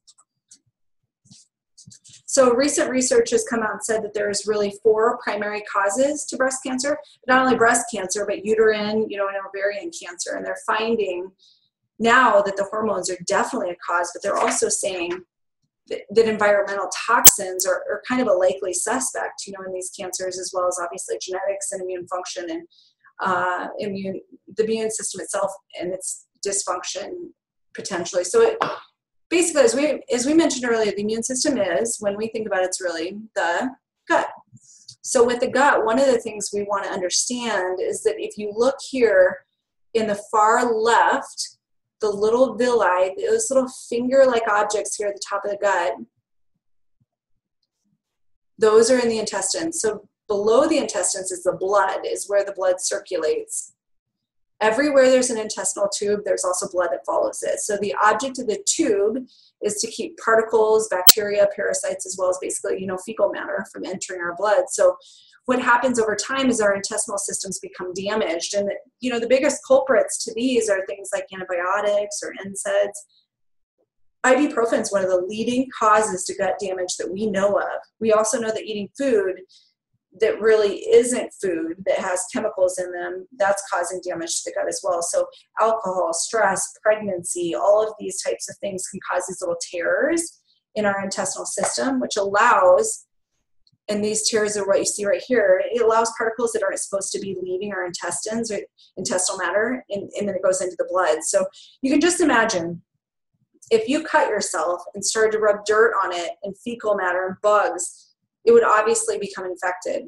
So recent research has come out and said that there's really 4 primary causes to breast cancer, but not only breast cancer, but uterine, and ovarian cancer. And they're finding now that the hormones are definitely a cause, but they're also saying that environmental toxins are kind of a likely suspect, in these cancers, as well as obviously genetics and immune function and the immune system itself and its dysfunction potentially. So basically, as we mentioned earlier, the immune system is, when we think about it, it's really the gut. So with the gut, one of the things we want to understand is that if you look here in the far left, the little villi, those little finger-like objects here at the top of the gut, those are in the intestines. So below the intestines is the blood, is where the blood circulates. Everywhere there's an intestinal tube, there's also blood that follows it. So the object of the tube is to keep particles, bacteria, parasites, as well as basically, fecal matter from entering our blood. So what happens over time is our intestinal systems become damaged. And, the biggest culprits to these are things like antibiotics or NSAIDs. Ibuprofen is one of the leading causes to gut damage that we know of. We also know that eating food that really isn't food, that has chemicals in them, that's causing damage to the gut as well. So alcohol, stress, pregnancy, all of these types of things can cause these little tears in our intestinal system, which allows, and these tears are what you see right here, it allows particles that aren't supposed to be leaving our intestines or intestinal matter, and then it goes into the blood. So you can just imagine if you cut yourself and started to rub dirt on it and fecal matter and bugs, it would obviously become infected.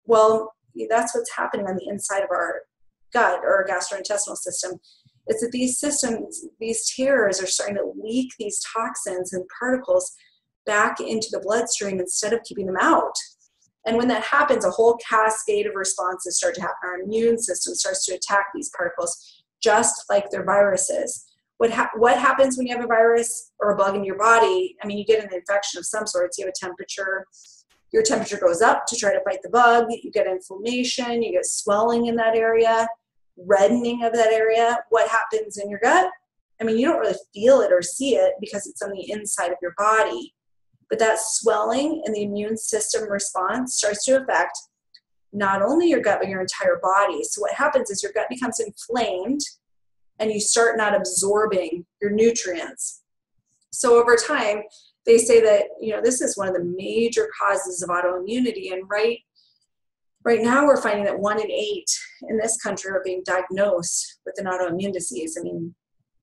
Well, that's what's happening on the inside of our gut or our gastrointestinal system. It's that these systems, these tears are starting to leak these toxins and particles back into the bloodstream instead of keeping them out. And when that happens, a whole cascade of responses start to happen. Our immune system starts to attack these particles, just like they're viruses. What happens when you have a virus or a bug in your body? I mean, you get an infection of some sorts. You have a temperature. Your temperature goes up to try to fight the bug. You get inflammation. You get swelling in that area, reddening of that area. What happens in your gut? I mean, you don't really feel it or see it because it's on the inside of your body. But that swelling and the immune system response starts to affect not only your gut, but your entire body. So what happens is your gut becomes inflamed and you start not absorbing your nutrients. So over time, they say that, this is one of the major causes of autoimmunity. And right now we're finding that 1 in 8 in this country are being diagnosed with an autoimmune disease. I mean,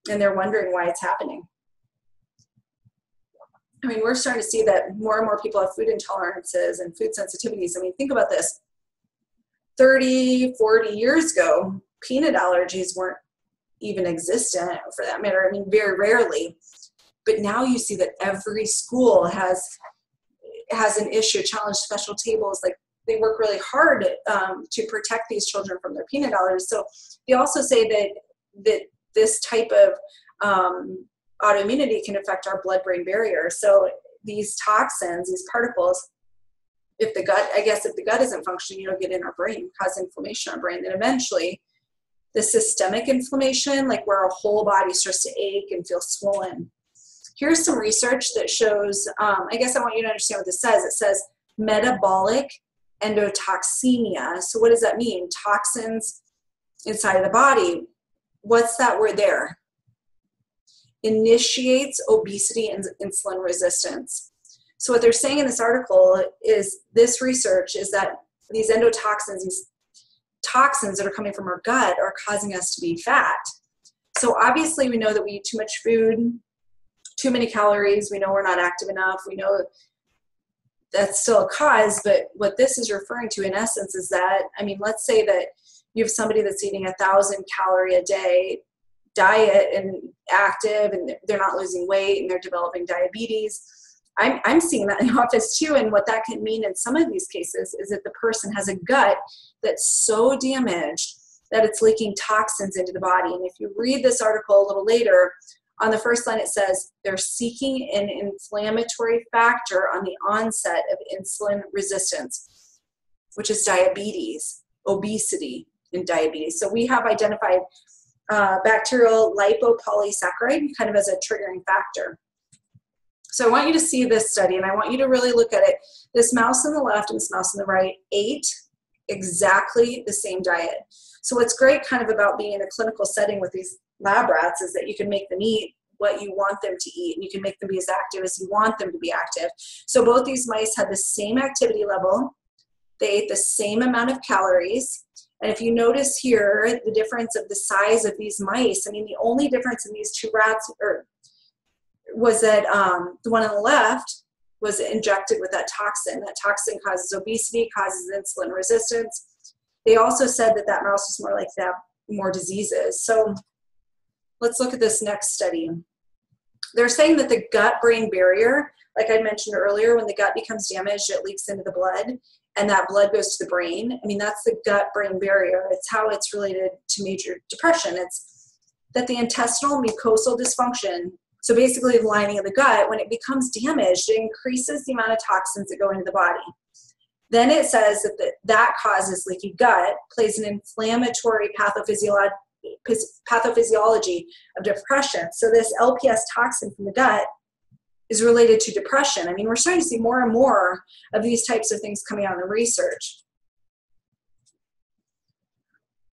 and they're wondering why it's happening. I mean, we're starting to see that more and more people have food intolerances and food sensitivities. I mean, think about this. 30, 40 years ago, peanut allergies weren't even existent, for that matter. I mean, very rarely. But now you see that every school has an issue, challenge special tables. Like, they work really hard to protect these children from their peanut allergies. So they also say that this type of autoimmunity can affect our blood-brain barrier. So these toxins, these particles, if the gut isn't functioning, you don't get in our brain, cause inflammation in our brain. Then eventually the systemic inflammation, like where our whole body starts to ache and feel swollen. Here's some research that shows, I guess I want you to understand what this says. It says metabolic endotoxemia. So what does that mean? Toxins inside of the body. What's that word there? Initiates obesity and insulin resistance. So what they're saying in this article is this research is that these endotoxins, these toxins that are coming from our gut are causing us to be fat. So obviously we know that we eat too much food, too many calories. We know we're not active enough. We know that's still a cause, but what this is referring to in essence is that, I mean, let's say that you have somebody that's eating 1,000 calorie a day diet and active, and they're not losing weight and they're developing diabetes. I'm seeing that in the office too. And what that can mean in some of these cases is that the person has a gut that's so damaged that it's leaking toxins into the body. And if you read this article a little later, on the first line it says they're seeking an inflammatory factor on the onset of insulin resistance, which is diabetes, obesity, and diabetes. So we have identified bacterial lipopolysaccharide kind of as a triggering factor. So I want you to see this study, and I want you to really look at it. This mouse on the left and this mouse on the right ate exactly the same diet. So what's great kind of about being in a clinical setting with these lab rats is that you can make them eat what you want them to eat, and you can make them be as active as you want them to be active. So both these mice had the same activity level. They ate the same amount of calories. And if you notice here, the difference of the size of these mice, I mean, the only difference in these two rats was that the one on the left was injected with that toxin. That toxin causes obesity, causes insulin resistance. They also said that that mouse was more likely to have more diseases. So let's look at this next study. They're saying that the gut-brain barrier, like I mentioned earlier, when the gut becomes damaged, it leaks into the blood, and that blood goes to the brain. I mean, that's the gut-brain barrier. It's how it's related to major depression. It's that the intestinal mucosal dysfunction, so basically the lining of the gut, when it becomes damaged, it increases the amount of toxins that go into the body. Then it says that that causes leaky gut, plays an inflammatory pathophysiology of depression. So this LPS toxin from the gut is related to depression. I mean, we're starting to see more and more of these types of things coming out in the research.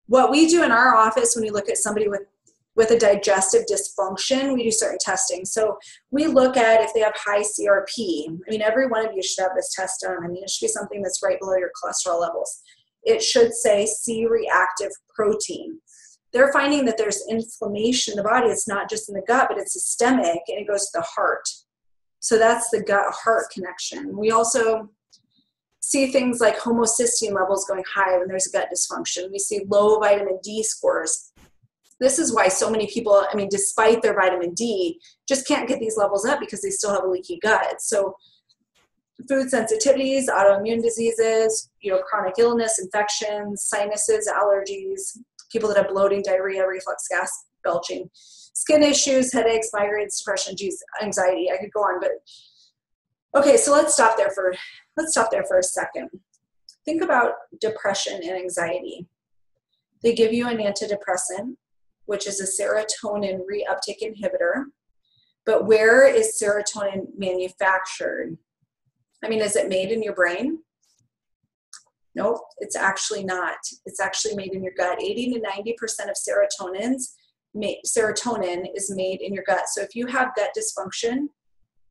What we do in our office when we look at somebody with a digestive dysfunction, we do certain testing. So we look at if they have high CRP. I mean, every one of you should have this test done. I mean, it should be something that's right below your cholesterol levels. It should say C-reactive protein. They're finding that there's inflammation in the body. It's not just in the gut, but it's systemic, and it goes to the heart. So that's the gut-heart connection. We also see things like homocysteine levels going high when there's gut dysfunction. We see low vitamin D scores. This is why so many people, I mean, despite their vitamin D, just can't get these levels up because they still have a leaky gut. So food sensitivities, autoimmune diseases, chronic illness, infections, sinuses, allergies, people that have bloating, diarrhea, reflux gas, belching, skin issues, headaches, migraines, depression, anxiety. I could go on, but okay, so let's stop there for a second. Think about depression and anxiety. They give you an antidepressant, which is a serotonin reuptake inhibitor. But where is serotonin manufactured? I mean, is it made in your brain? Nope, it's actually not. It's actually made in your gut. 80 to 90% of serotonin is made in your gut. So if you have gut dysfunction,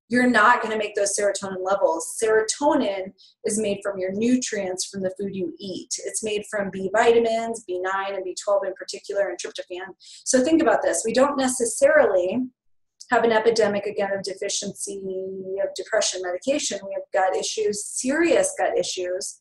you're not going to make those serotonin levels. Serotonin is made from your nutrients from the food you eat. It's made from B vitamins, B9 and B12 in particular, and tryptophan. So think about this. We don't necessarily have an epidemic, again, of deficiency of depression medication. We have gut issues, serious gut issues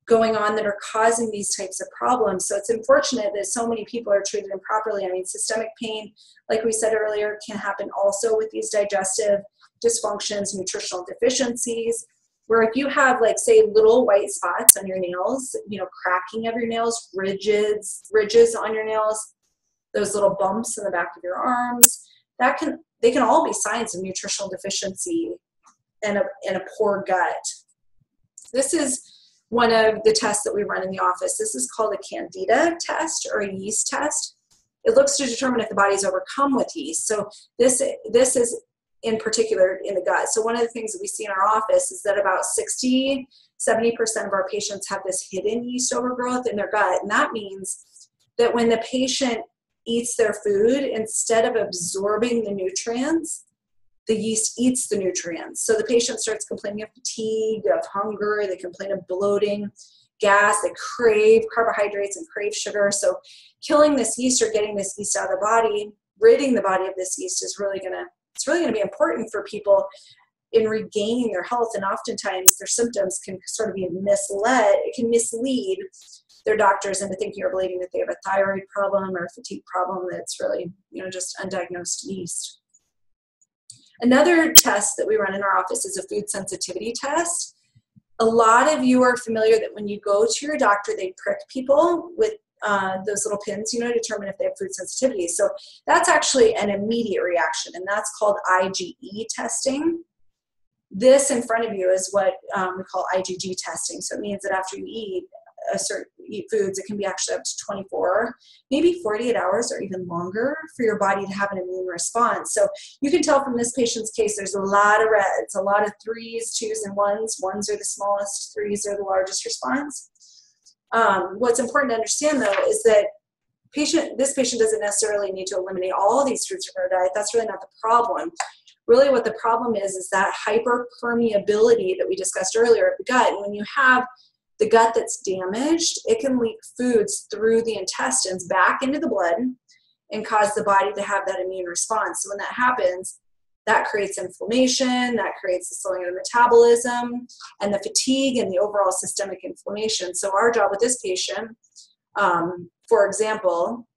going on that are causing these types of problems. So it's unfortunate that so many people are treated improperly. I mean, systemic pain, like we said earlier, can happen also with these digestive dysfunctions, nutritional deficiencies, where if you have, like, say, little white spots on your nails, cracking of your nails, ridges on your nails, those little bumps in the back of your arms, they can all be signs of nutritional deficiency and a poor gut. This is one of the tests that we run in the office. This is called a Candida test or a yeast test. It looks to determine if the body's overcome with yeast. So this is in particular in the gut. So one of the things that we see in our office is that about 60, 70% of our patients have this hidden yeast overgrowth in their gut. And that means that when the patient eats their food, instead of absorbing the nutrients, the yeast eats the nutrients. So the patient starts complaining of fatigue, of hunger, they complain of bloating, gas, they crave carbohydrates and crave sugar. So killing this yeast or getting this yeast out of the body, ridding the body of this yeast is really gonna be important for people in regaining their health. And oftentimes their symptoms can sort of be misled. It can mislead their doctors into thinking or believing that they have a thyroid problem or a fatigue problem that's really, just undiagnosed yeast. Another test that we run in our office is a food sensitivity test. A lot of you are familiar that when you go to your doctor, they prick people with those little pins, to determine if they have food sensitivity. So that's actually an immediate reaction, and that's called IgE testing. This in front of you is what we call IgG testing. So it means that after you eat foods, it can be actually up to 24, maybe 48 hours or even longer for your body to have an immune response. So you can tell from this patient's case, there's a lot of reds, a lot of 3s, 2s, and 1s. 1s are the smallest, 3s are the largest response. What's important to understand, though, is that this patient doesn't necessarily need to eliminate all these foods from their diet. That's really not the problem. Really what the problem is that hyperpermeability that we discussed earlier of the gut. And when you have the gut that's damaged, it can leak foods through the intestines back into the blood and cause the body to have that immune response. So when that happens, that creates inflammation, that creates the slowing of the metabolism and the fatigue and the overall systemic inflammation. So our job with this patient, for example,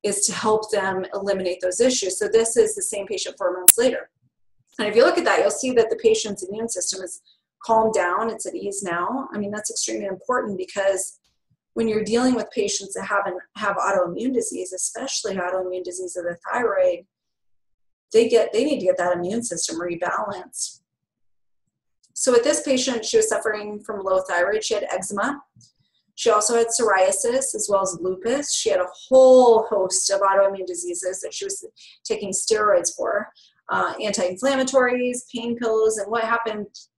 is to help them eliminate those issues. So this is the same patient 4 months later. And if you look at that, you'll see that the patient's immune system is calmed down, it's at ease now. I mean, that's extremely important because when you're dealing with patients that have autoimmune disease, especially autoimmune disease of the thyroid, they need to get that immune system rebalanced. So with this patient, she was suffering from low thyroid. She had eczema. She also had psoriasis as well as lupus. She had a whole host of autoimmune diseases that she was taking steroids for, anti-inflammatories, pain pills, and what happens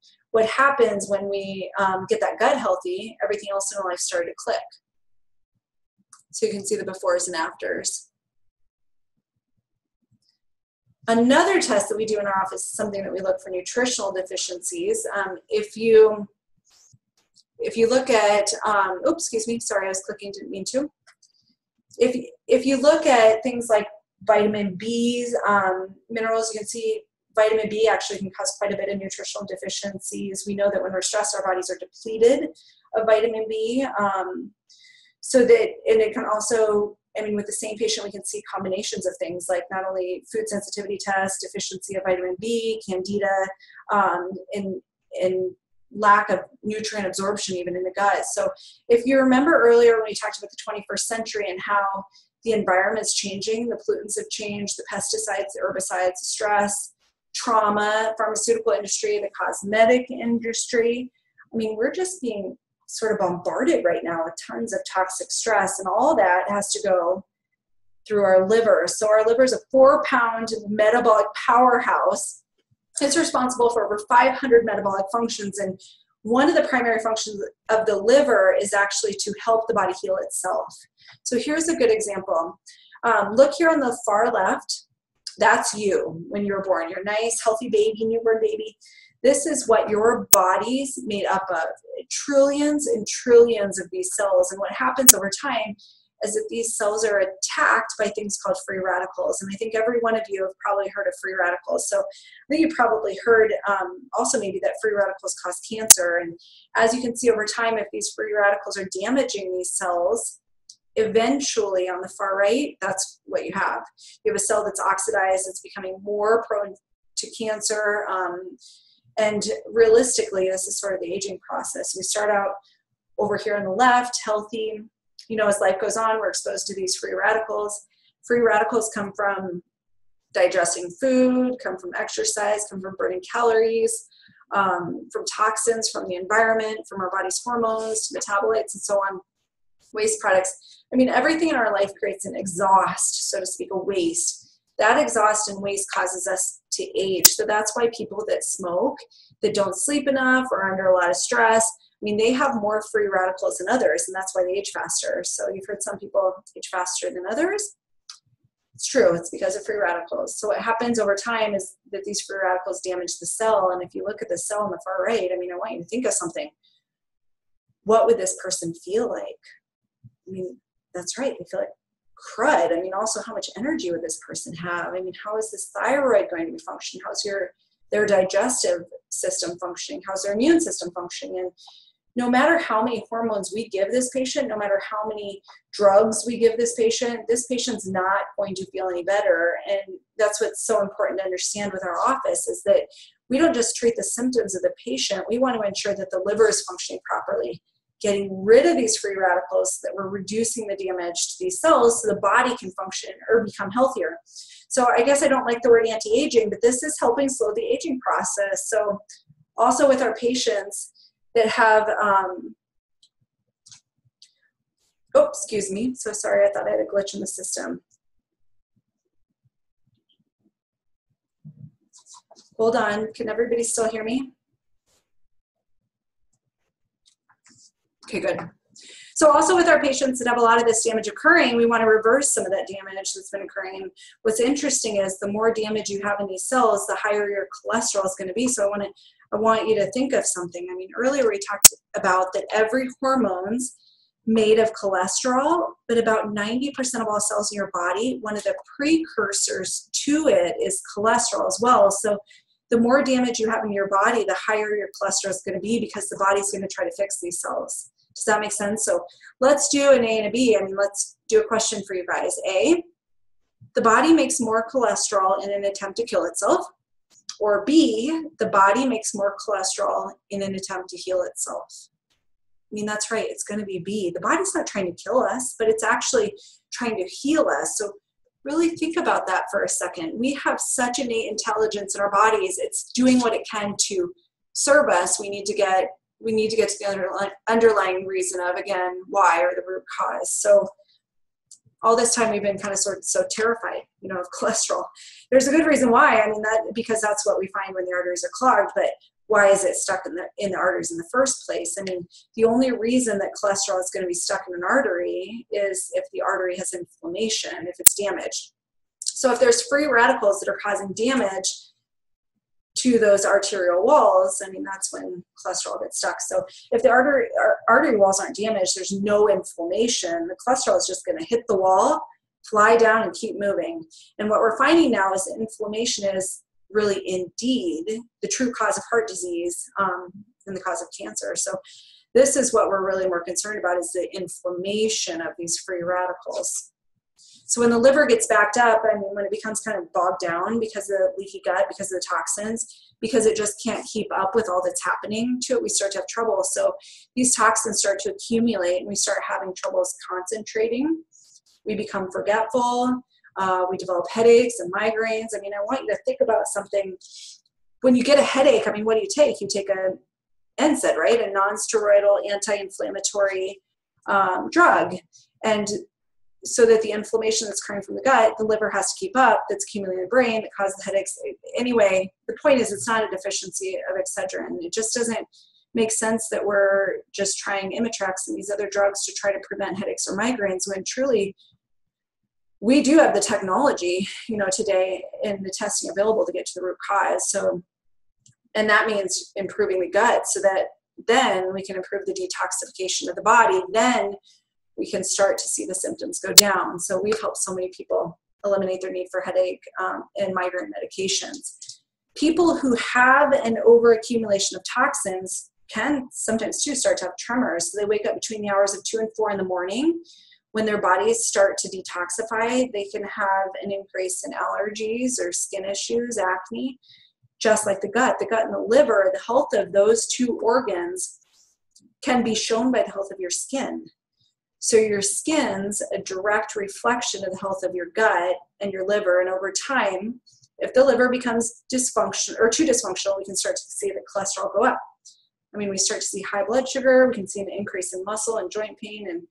when we get that gut healthy, everything else in our life started to click. So you can see the befores and afters. Another test that we do in our office is something that we look for nutritional deficiencies. If you look at, oops, excuse me, sorry, I was clicking, didn't mean to. If you look at things like vitamin B's, minerals, you can see vitamin B actually can cause quite a bit of nutritional deficiencies. We know that when we're stressed, our bodies are depleted of vitamin B. And it can also, with the same patient, we can see combinations of things like not only food sensitivity test, deficiency of vitamin B, Candida, and and lack of nutrient absorption even in the gut. So if you remember earlier when we talked about the 21st century and how the environment's changing, the pollutants have changed, the pesticides, the herbicides, stress, trauma, pharmaceutical industry, the cosmetic industry. I mean, we're just being sort of bombarded right now with tons of toxic stress, and all that has to go through our liver. So our liver is a 4-pound metabolic powerhouse. It's responsible for over 500 metabolic functions, and one of the primary functions of the liver is actually to help the body heal itself. So here's a good example. Look here on the far left. That's you when you were born. You're a nice, healthy baby, newborn baby. This is what your body's made up of. Trillions and trillions of these cells. And what happens over time is that these cells are attacked by things called free radicals. And I think every one of you have probably heard of free radicals. So I think you probably heard also maybe that free radicals cause cancer. And as you can see over time, if these free radicals are damaging these cells, eventually on the far right, that's what you have. You have a cell that's oxidized, it's becoming more prone to cancer. And realistically, this is sort of the aging process. We start out over here on the left, healthy. You know, as life goes on, we're exposed to these free radicals. Free radicals come from digesting food, come from exercise, come from burning calories, from toxins, from the environment, from our body's hormones, metabolites, and so on, waste products. I mean, everything in our life creates an exhaust, so to speak, a waste. That exhaust and waste causes us to age. So that's why people that smoke, that don't sleep enough, or are under a lot of stress, I mean, they have more free radicals than others, and that's why they age faster. So you've heard some people age faster than others. It's true. It's because of free radicals. So what happens over time is that these free radicals damage the cell. And if you look at the cell on the far right, I mean, I want you to think of something. What would this person feel like? I mean, that's right. They feel like crud. I mean, also, how much energy would this person have? I mean, how is this thyroid going to be functioning? How's their digestive system functioning? How's their immune system functioning? And no matter how many hormones we give this patient, no matter how many drugs we give this patient's not going to feel any better. And that's what's so important to understand with our office, is that we don't just treat the symptoms of the patient. We want to ensure that the liver is functioning properly, getting rid of these free radicals, so that we're reducing the damage to these cells so the body can function or become healthier. So I guess I don't like the word anti-aging, but this is helping slow the aging process. So also with our patients that have, excuse me. So sorry, I thought I had a glitch in the system. Hold on, can everybody still hear me? Okay, good. So also with our patients that have a lot of this damage occurring, we want to reverse some of that damage that's been occurring. And what's interesting is the more damage you have in these cells, the higher your cholesterol is going to be. So I want you to think of something. I mean, earlier we talked about that every hormone's made of cholesterol, but about 90% of all cells in your body, one of the precursors to it is cholesterol as well. So the more damage you have in your body, the higher your cholesterol is going to be, because the body's going to try to fix these cells. Does that make sense? So let's do an A and a B. I mean, let's do a question for you guys. A, the body makes more cholesterol in an attempt to kill itself. Or B, the body makes more cholesterol in an attempt to heal itself. I mean, that's right. It's going to be B. The body's not trying to kill us, but it's actually trying to heal us. So really think about that for a second. We have such innate intelligence in our bodies. It's doing what it can to serve us. We need to get to the underlying reason of, again, why, or the root cause. So all this time we've been kind of so terrified, of cholesterol. There's a good reason why. I mean, because that's what we find when the arteries are clogged, but why is it stuck in the arteries in the first place? I mean, the only reason that cholesterol is going to be stuck in an artery is if the artery has inflammation, if it's damaged. So if there's free radicals that are causing damage to those arterial walls, I mean, that's when cholesterol gets stuck. So if the artery walls aren't damaged, there's no inflammation, the cholesterol is just going to hit the wall, fly down, and keep moving. And what we're finding now is that inflammation is really indeed the true cause of heart disease and the cause of cancer. So this is what we're really more concerned about, is the inflammation of these free radicals. So when the liver gets backed up, I mean, when it becomes kind of bogged down because of the leaky gut, because of the toxins, because it just can't keep up with all that's happening to it, we start to have trouble. So these toxins start to accumulate and we start having troubles concentrating. We become forgetful. We develop headaches and migraines. I mean, I want you to think about something. When you get a headache, I mean, what do you take? You take a NSAID, right? A non-steroidal anti-inflammatory drug. And so that the inflammation that's occurring from the gut, the liver has to keep up, that's accumulating in the brain, that causes the headaches. Anyway, the point is it's not a deficiency of Excedrin. It just doesn't make sense that we're just trying Imitrex and these other drugs to try to prevent headaches or migraines when truly we do have the technology, today in the testing available to get to the root cause. So, and that means improving the gut so that then we can improve the detoxification of the body. Then we can start to see the symptoms go down. So we've helped so many people eliminate their need for headache and migraine medications. People who have an overaccumulation of toxins can sometimes too start to have tremors. So they wake up between the hours of 2 and 4 in the morning. When their bodies start to detoxify, they can have an increase in allergies or skin issues, acne, just like the gut. The gut and the liver, the health of those two organs can be shown by the health of your skin. So your skin's a direct reflection of the health of your gut and your liver. And over time, if the liver becomes dysfunctional or too dysfunctional, we can start to see the cholesterol go up. I mean, we start to see high blood sugar. We can see an increase in muscle and joint pain. And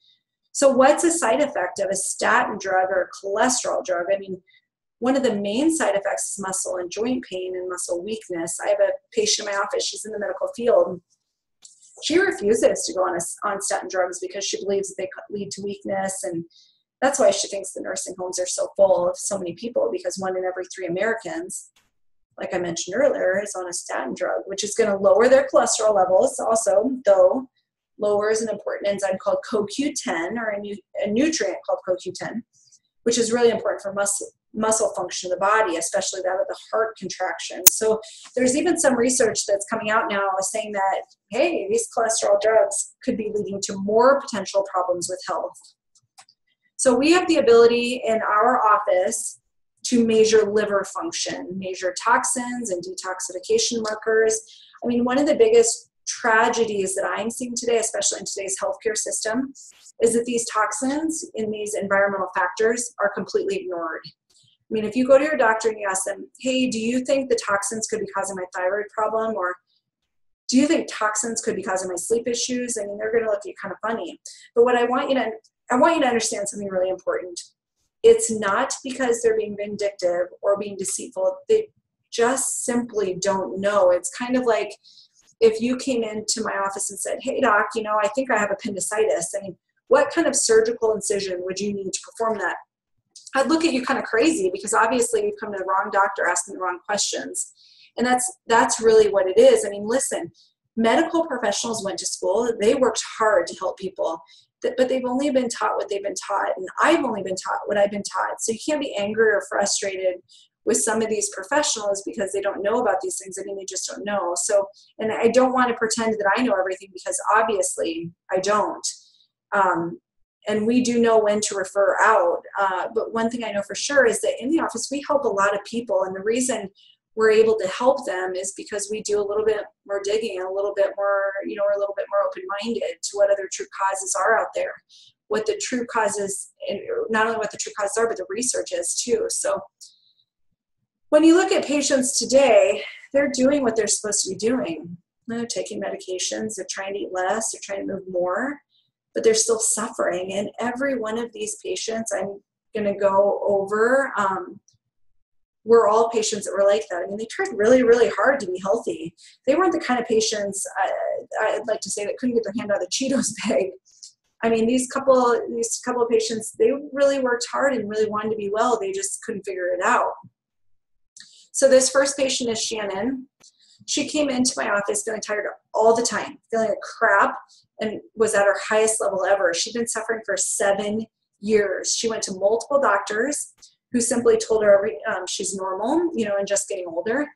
so what's a side effect of a statin drug or a cholesterol drug? I mean, one of the main side effects is muscle and joint pain and muscle weakness. I have a patient in my office. She's in the medical field. She refuses to go on statin drugs because she believes that they lead to weakness. And that's why she thinks the nursing homes are so full of so many people, because 1 in every 3 Americans, like I mentioned earlier, is on a statin drug, which is going to lower their cholesterol levels. Also, though, lowers an important enzyme called CoQ10, or a nutrient called CoQ10, which is really important for muscle function of the body, especially that of the heart contraction. So there's even some research that's coming out now saying that, hey, these cholesterol drugs could be leading to more potential problems with health. So we have the ability in our office to measure liver function, measure toxins and detoxification markers. I mean, one of the biggest tragedies that I'm seeing today, especially in today's healthcare system, is that these toxins in these environmental factors are completely ignored. I mean, if you go to your doctor and you ask them, hey, do you think the toxins could be causing my thyroid problem? Or do you think toxins could be causing my sleep issues? I mean, they're going to look at you kind of funny. But what I want you to understand something really important. It's not because they're being vindictive or being deceitful. They just simply don't know. It's kind of like if you came into my office and said, hey, doc, I think I have appendicitis. I mean, what kind of surgical incision would you need to perform that? I'd look at you kind of crazy, because obviously you've come to the wrong doctor asking the wrong questions. And that's really what it is. I mean, listen, medical professionals went to school. They worked hard to help people, but they've only been taught what they've been taught. And I've only been taught what I've been taught. So you can't be angry or frustrated with some of these professionals because they don't know about these things. I mean, they just don't know. So, and I don't want to pretend that I know everything, because obviously I don't. And we do know when to refer out. But one thing I know for sure is that in the office, we help a lot of people. And the reason we're able to help them is because we do a little bit more digging, a little bit more, we're a little bit more open-minded to what other true causes are out there, what the true causes, and not only what the true causes are, but the research is too. So when you look at patients today, they're doing what they're supposed to be doing. They're taking medications, they're trying to eat less, they're trying to move more, but they're still suffering. And every one of these patients I'm going to go over, we're all patients that were like that. I mean, they tried really, really hard to be healthy. They weren't the kind of patients, I'd like to say, that couldn't get their hand out of the Cheetos bag. I mean, these couple of patients, they really worked hard and really wanted to be well. They just couldn't figure it out. So this first patient is Shannon. She came into my office feeling tired all the time, feeling like crap, and was at her highest level ever. She'd been suffering for 7 years. She went to multiple doctors who simply told her she's normal, and just getting older.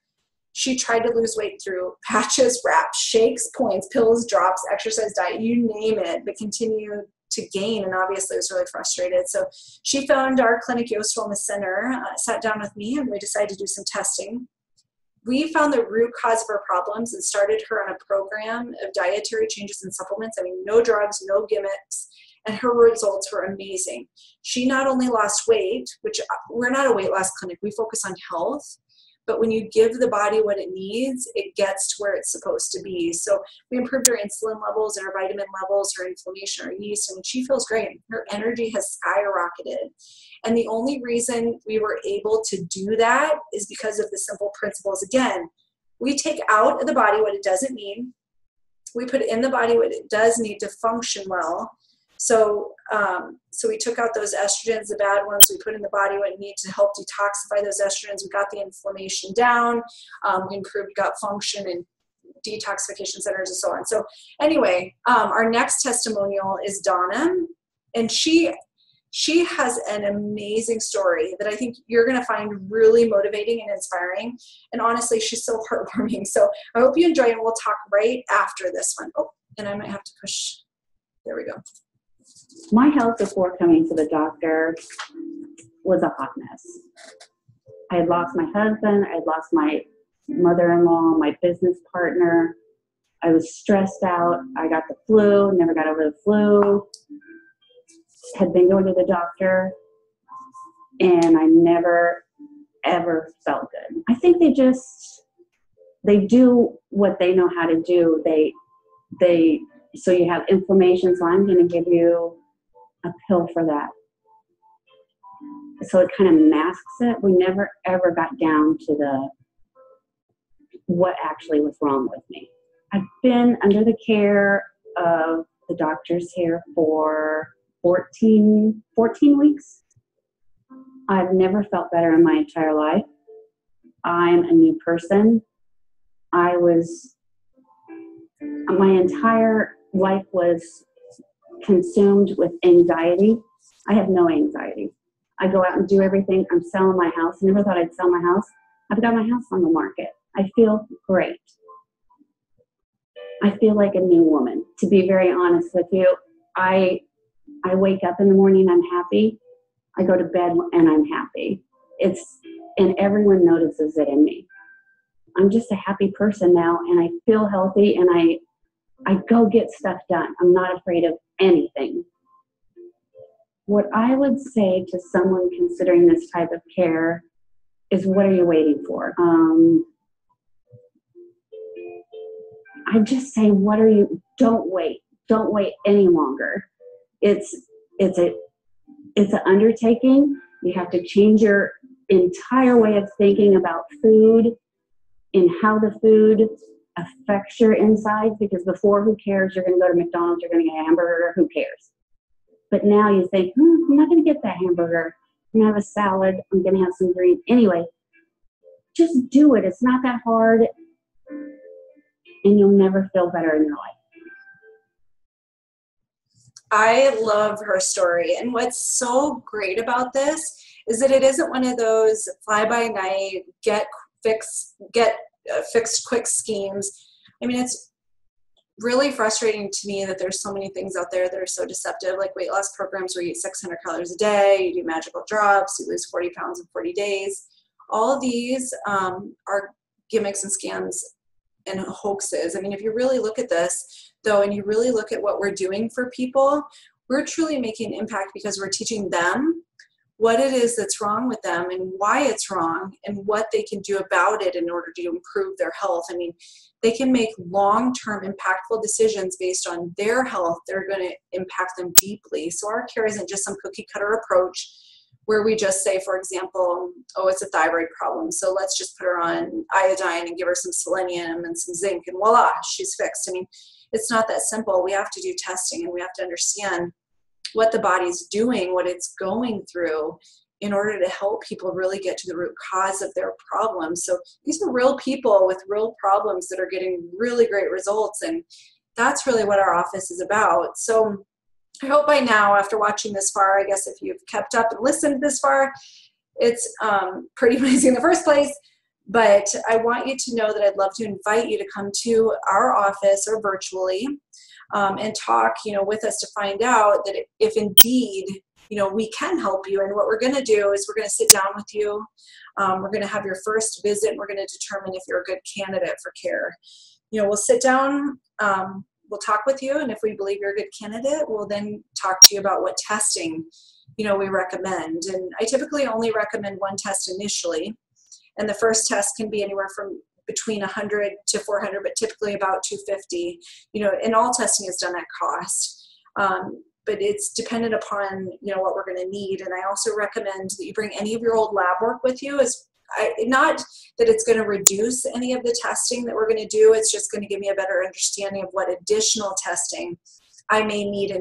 She tried to lose weight through patches, wraps, shakes, points, pills, drops, exercise, diet, you name it, but continued to gain, and obviously was really frustrated. So she found our clinic, Yost Wellness Center, sat down with me, and we decided to do some testing. We found the root cause of her problems and started her on a program of dietary changes and supplements. I mean, no drugs, no gimmicks, and her results were amazing. She not only lost weight, which we're not a weight loss clinic, we focus on health, but when you give the body what it needs, it gets to where it's supposed to be. So we improved her insulin levels and her vitamin levels, her inflammation, her yeast. I mean, she feels great. Her energy has skyrocketed. And the only reason we were able to do that is because of the simple principles. Again, we take out of the body what it doesn't need. We put in the body what it does need to function well. So we took out those estrogens, the bad ones. We put in the body what it needs to help detoxify those estrogens. We got the inflammation down. We improved gut function and detoxification centers and so on. So anyway, our next testimonial is Donna, and she has an amazing story that I think you're going to find really motivating and inspiring. And honestly, she's so heartwarming. So I hope you enjoy, and we'll talk right after this one. Oh, and I might have to push. There we go. My health before coming to the doctor was a hot mess. I had lost my husband. I had lost my mother-in-law, my business partner. I was stressed out. I got the flu, never got over the flu. Had been going to the doctor, and I never, ever felt good. I think they do what they know how to do. So you have inflammation, so I'm going to give you a pill for that. So it kind of masks it. We never, ever got down to what actually was wrong with me. I've been under the care of the doctors here for 14 weeks. I've never felt better in my entire life. I'm a new person. My entire life was consumed with anxiety. I have no anxiety. I go out and do everything. I'm selling my house. I never thought I'd sell my house. I've got my house on the market. I feel great. I feel like a new woman. To be very honest with you, I wake up in the morning, I'm happy. I go to bed and I'm happy. And everyone notices it in me. I'm just a happy person now, and I feel healthy, and I go get stuff done. I'm not afraid of anything. What I would say to someone considering this type of care is, what are you waiting for? I just say, don't wait. Don't wait any longer. It's an undertaking. You have to change your entire way of thinking about food and how the food affects your insides, because before, who cares? You're going to go to McDonald's, you're going to get a hamburger, who cares? But now you think, I'm not going to get that hamburger. I'm going to have a salad. I'm going to have some green. Anyway, just do it. It's not that hard, and you'll never feel better in your life. I love her story. And what's so great about this is that it isn't one of those fly-by-night, get fixed quick schemes. I mean, it's really frustrating to me that there's so many things out there that are so deceptive, like weight loss programs where you eat 600 calories a day, you do magical drops, you lose 40 pounds in 40 days. All of these are gimmicks and scams and hoaxes. I mean, if you really look at this, though, and you really look at what we're doing for people, we're truly making an impact because we're teaching them what it is that's wrong with them and why it's wrong and what they can do about it in order to improve their health. I mean, they can make long-term impactful decisions based on their health that are going to impact them deeply. So our care isn't just some cookie cutter approach where we just say, for example, oh, it's a thyroid problem, so let's just put her on iodine and give her some selenium and some zinc and voila, she's fixed. I mean, it's not that simple. We have to do testing, and we have to understand what the body's doing, what it's going through, in order to help people really get to the root cause of their problems. So these are real people with real problems that are getting really great results, and that's really what our office is about. So I hope by now, after watching this far, I guess if you've kept up and listened this far, it's pretty amazing in the first place. But I want you to know that I'd love to invite you to come to our office or virtually. and talk, with us to find out that if indeed, we can help you. And what we're going to do is we're going to sit down with you. We're going to have your first visit. And we're going to determine if you're a good candidate for care. We'll sit down, we'll talk with you. And if we believe you're a good candidate, we'll then talk to you about what testing, we recommend. And I typically only recommend one test initially. And the first test can be anywhere from between 100 to 400, but typically about 250, and all testing is done at cost. But it's dependent upon, what we're going to need. And I also recommend that you bring any of your old lab work with you. Not that it's going to reduce any of the testing that we're going to do. It's just going to give me a better understanding of what additional testing I may need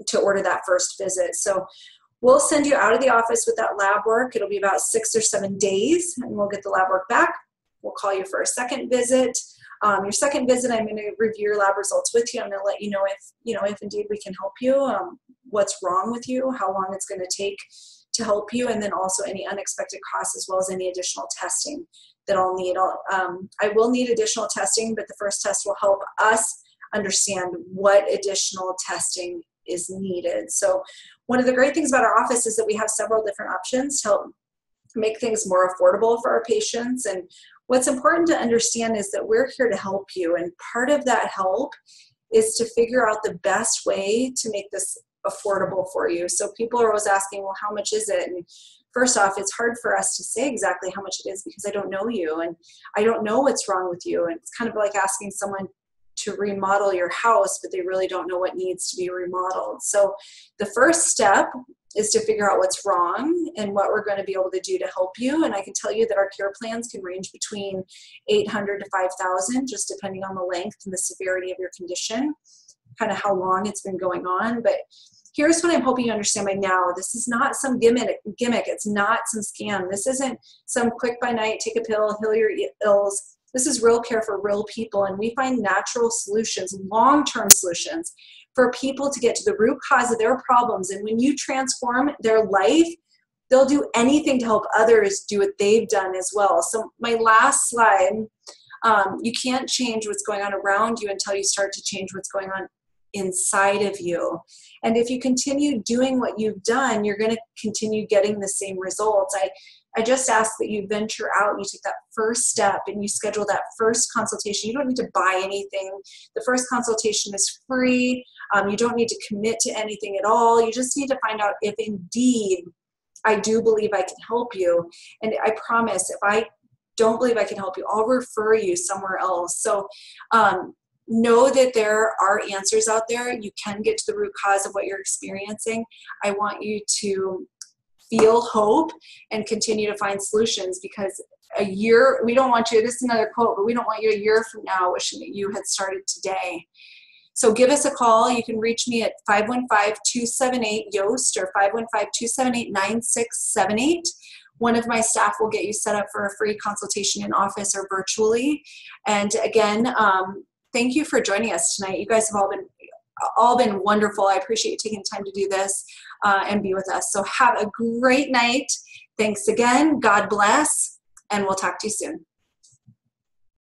to order that first visit. So we'll send you out of the office with that lab work. It'll be about 6 or 7 days, and we'll get the lab work back. We'll call you for a second visit. Your second visit, I'm going to review your lab results with you. I'm going to let you know if indeed we can help you, what's wrong with you, how long it's going to take to help you, and then also any unexpected costs as well as any additional testing that I'll need. I will need additional testing, but the first test will help us understand what additional testing is needed. So one of the great things about our office is that we have several different options to help make things more affordable for our patients. And what's important to understand is that we're here to help you. And part of that help is to figure out the best way to make this affordable for you. So people are always asking, well, how much is it? And first off, it's hard for us to say exactly how much it is because I don't know you and I don't know what's wrong with you. And it's kind of like asking someone to remodel your house, but they really don't know what needs to be remodeled. So the first step is to figure out what's wrong and what we're going to be able to do to help you. And I can tell you that our care plans can range between $800 to $5,000, just depending on the length and the severity of your condition, kind of how long it's been going on. But here's what I'm hoping you understand by now. This is not some gimmick. It's not some scam. This isn't some quick by night, take a pill, heal your ills. This is real care for real people. And we find natural solutions, long-term solutions for people to get to the root cause of their problems. And when you transform their life, they'll do anything to help others do what they've done as well. So my last slide, you can't change what's going on around you until you start to change what's going on inside of you. And if you continue doing what you've done, you're going to continue getting the same results. I just ask that you venture out and you take that first step and you schedule that first consultation. You don't need to buy anything. The first consultation is free. You don't need to commit to anything at all. You just need to find out if indeed I do believe I can help you. And I promise if I don't believe I can help you, I'll refer you somewhere else. So know that there are answers out there. You can get to the root cause of what you're experiencing. I want you to feel hope and continue to find solutions, because we don't want you, this is another quote, but we don't want you a year from now wishing that you had started today. So give us a call. You can reach me at 515-278-YOST or 515-278-9678. One of my staff will get you set up for a free consultation in office or virtually. And again, thank you for joining us tonight. You guys have all been wonderful. I appreciate you taking time to do this and be with us. So have a great night. Thanks again. God bless. And we'll talk to you soon.